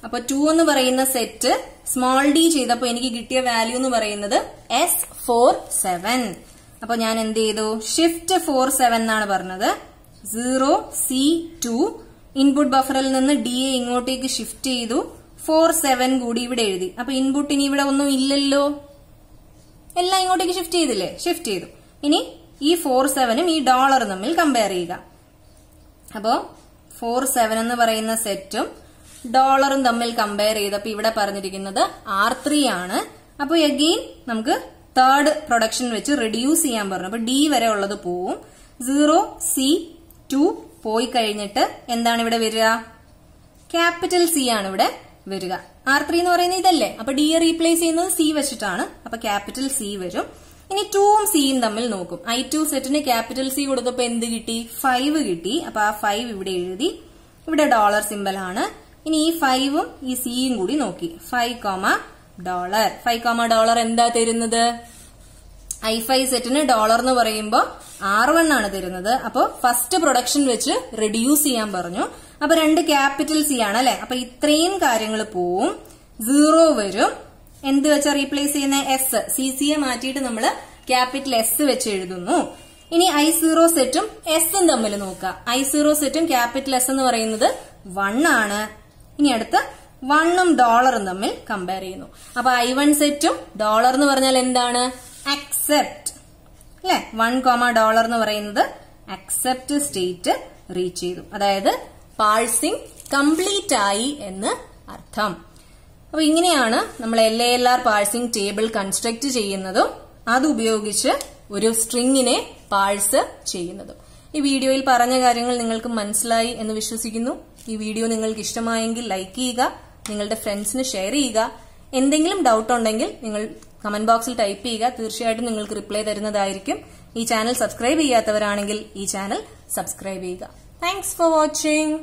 അപ്പൊ 2 എന്ന് പറയുന്ന സെറ്റ് സ്മോൾ ഡി ചെയ്തപ്പോ എനിക്ക് കിട്ടിയ വാല്യൂ എന്ന് പറയുന്നത് S47. അപ്പൊ ഞാൻ എന്ത് ചെയ്തു? ഷിഫ്റ്റ് 47 എന്നാണ് പറഞ്ഞത്. 0C2 ഇൻപുട്ട് ബഫറിൽ നിന്ന് ഡിയെ ഇങ്ങോട്ടേക്ക് ഷിഫ്റ്റ് ചെയ്തു. 47 കൂടി ഇവിടെ എഴുതി. അപ്പൊ ഇൻപുട്ട് ഇനി ഇവിടെ ഒന്നും ഇല്ലല്ലോ, എല്ലാം ഇങ്ങോട്ടേക്ക് ഷിഫ്റ്റ് ചെയ്തില്ലേ? ഷിഫ്റ്റ് ചെയ്തു. ഇനി ഈ 47ഉം ഈ ഡോളറും തമ്മിൽ കമ്പയർ ചെയ്യുക. അപ്പോ 47 എന്ന് പറയുന്ന സെറ്റും ഡോളറും തമ്മിൽ കമ്പയർ ചെയ്തപ്പോ ഇവിടെ പറഞ്ഞിരിക്കുന്നത് R3 ആണ്. അപ്പൊ അഗെയിൻ നമുക്ക് തേർഡ് പ്രൊഡക്ഷൻ വെച്ച് റെഡ്യൂസ് ചെയ്യാൻ പറഞ്ഞു. അപ്പൊ ഡി വരെ ഉള്ളത് പോവും. 0C2 പോയി കഴിഞ്ഞിട്ട് എന്താണ് ഇവിടെ വരിക? ക്യാപിറ്റൽ സി ആണ് ഇവിടെ വരിക. R3 എന്ന് പറയുന്നത് ഇതല്ലേ? അപ്പൊ ഡി റീപ്ലേസ് ചെയ്യുന്നത് സി വെച്ചിട്ടാണ്. അപ്പൊ ക്യാപിറ്റൽ സി വരും. ഇനി 2ഉം സിയും തമ്മിൽ നോക്കും. I2 സെറ്റിന് ക്യാപിറ്റൽ സി കൊടുത്തപ്പോ എന്ത് കിട്ടി? 5 കിട്ടി. അപ്പൊ ആ 5 ഇവിടെ എഴുതി. ഇവിടെ ഡോളർ സിമ്പൽ ആണ്. ഇനി ഈ 5ഉം ഈ സിയും കൂടി നോക്കി. 5, $5 എന്താ തരുന്നത്? I5 സെറ്റിന് ഡോളർ എന്ന് പറയുമ്പോ R1 ആണ് തരുന്നത്. അപ്പൊ ഫസ്റ്റ് പ്രൊഡക്ഷൻ വെച്ച് റെഡ്യൂസ് ചെയ്യാൻ പറഞ്ഞു. അപ്പൊ 2 ക്യാപിറ്റൽ സി ആണ് അല്ലെ? അപ്പൊ ഇത്രയും കാര്യങ്ങൾ പോവും. 0 വരും. എന്ത് വെച്ചാ റീപ്ലേസ് ചെയ്യുന്ന? എസ്. സിയെ മാറ്റിയിട്ട് നമ്മൾ ക്യാപിറ്റൽ എസ് വെച്ച് എഴുതുന്നു. ഇനി I0 സെറ്റും എസും തമ്മിൽ നോക്കുക. I0 സെറ്റും ക്യാപിറ്റൽ എസ് എന്ന് പറയുന്നത് 1 ആണ്. ഇനി അടുത്ത് 1ഉം ഡോളറും തമ്മിൽ കമ്പയർ ചെയ്യുന്നു. അപ്പൊ I1 സെറ്റും ഡോളർ എന്ന് പറഞ്ഞാൽ എന്താണ്? അക്സെപ്റ്റ് അല്ലെ? 1, $എന്ന് പറയുന്നത് അക്സെപ്റ്റ് സ്റ്റേറ്റ് റീച്ച് ചെയ്തു. അതായത് പാഴ്സിംഗ് കംപ്ലീറ്റ് ആയി എന്ന് അർത്ഥം. അപ്പൊ ഇങ്ങനെയാണ് നമ്മൾ LALR പാഴ്സിംഗ് ടേബിൾ കൺസ്ട്രക്ട് ചെയ്യുന്നതും അതുപയോഗിച്ച് ഒരു സ്ട്രിങ്ങിനെ പാഴ്സ് ചെയ്യുന്നതും. ഈ വീഡിയോയിൽ പറഞ്ഞ കാര്യങ്ങൾ നിങ്ങൾക്ക് മനസ്സിലായി എന്ന് വിശ്വസിക്കുന്നു. ഈ വീഡിയോ നിങ്ങൾക്ക് ഇഷ്ടമായെങ്കിൽ ലൈക്ക് ചെയ്യുക, നിങ്ങളുടെ ഫ്രണ്ട്സിന് ഷെയർ ചെയ്യുക. എന്തെങ്കിലും ഡൗട്ട് ഉണ്ടെങ്കിൽ നിങ്ങൾ കമന്റ് ബോക്സിൽ ടൈപ്പ് ചെയ്യുക. തീർച്ചയായിട്ടും നിങ്ങൾക്ക് റിപ്ലൈ തരുന്നതായിരിക്കും. ഈ ചാനൽ സബ്സ്ക്രൈബ് ചെയ്യാത്തവരാണെങ്കിൽ ഈ ചാനൽ സബ്സ്ക്രൈബ് ചെയ്യുക. Thanks for watching.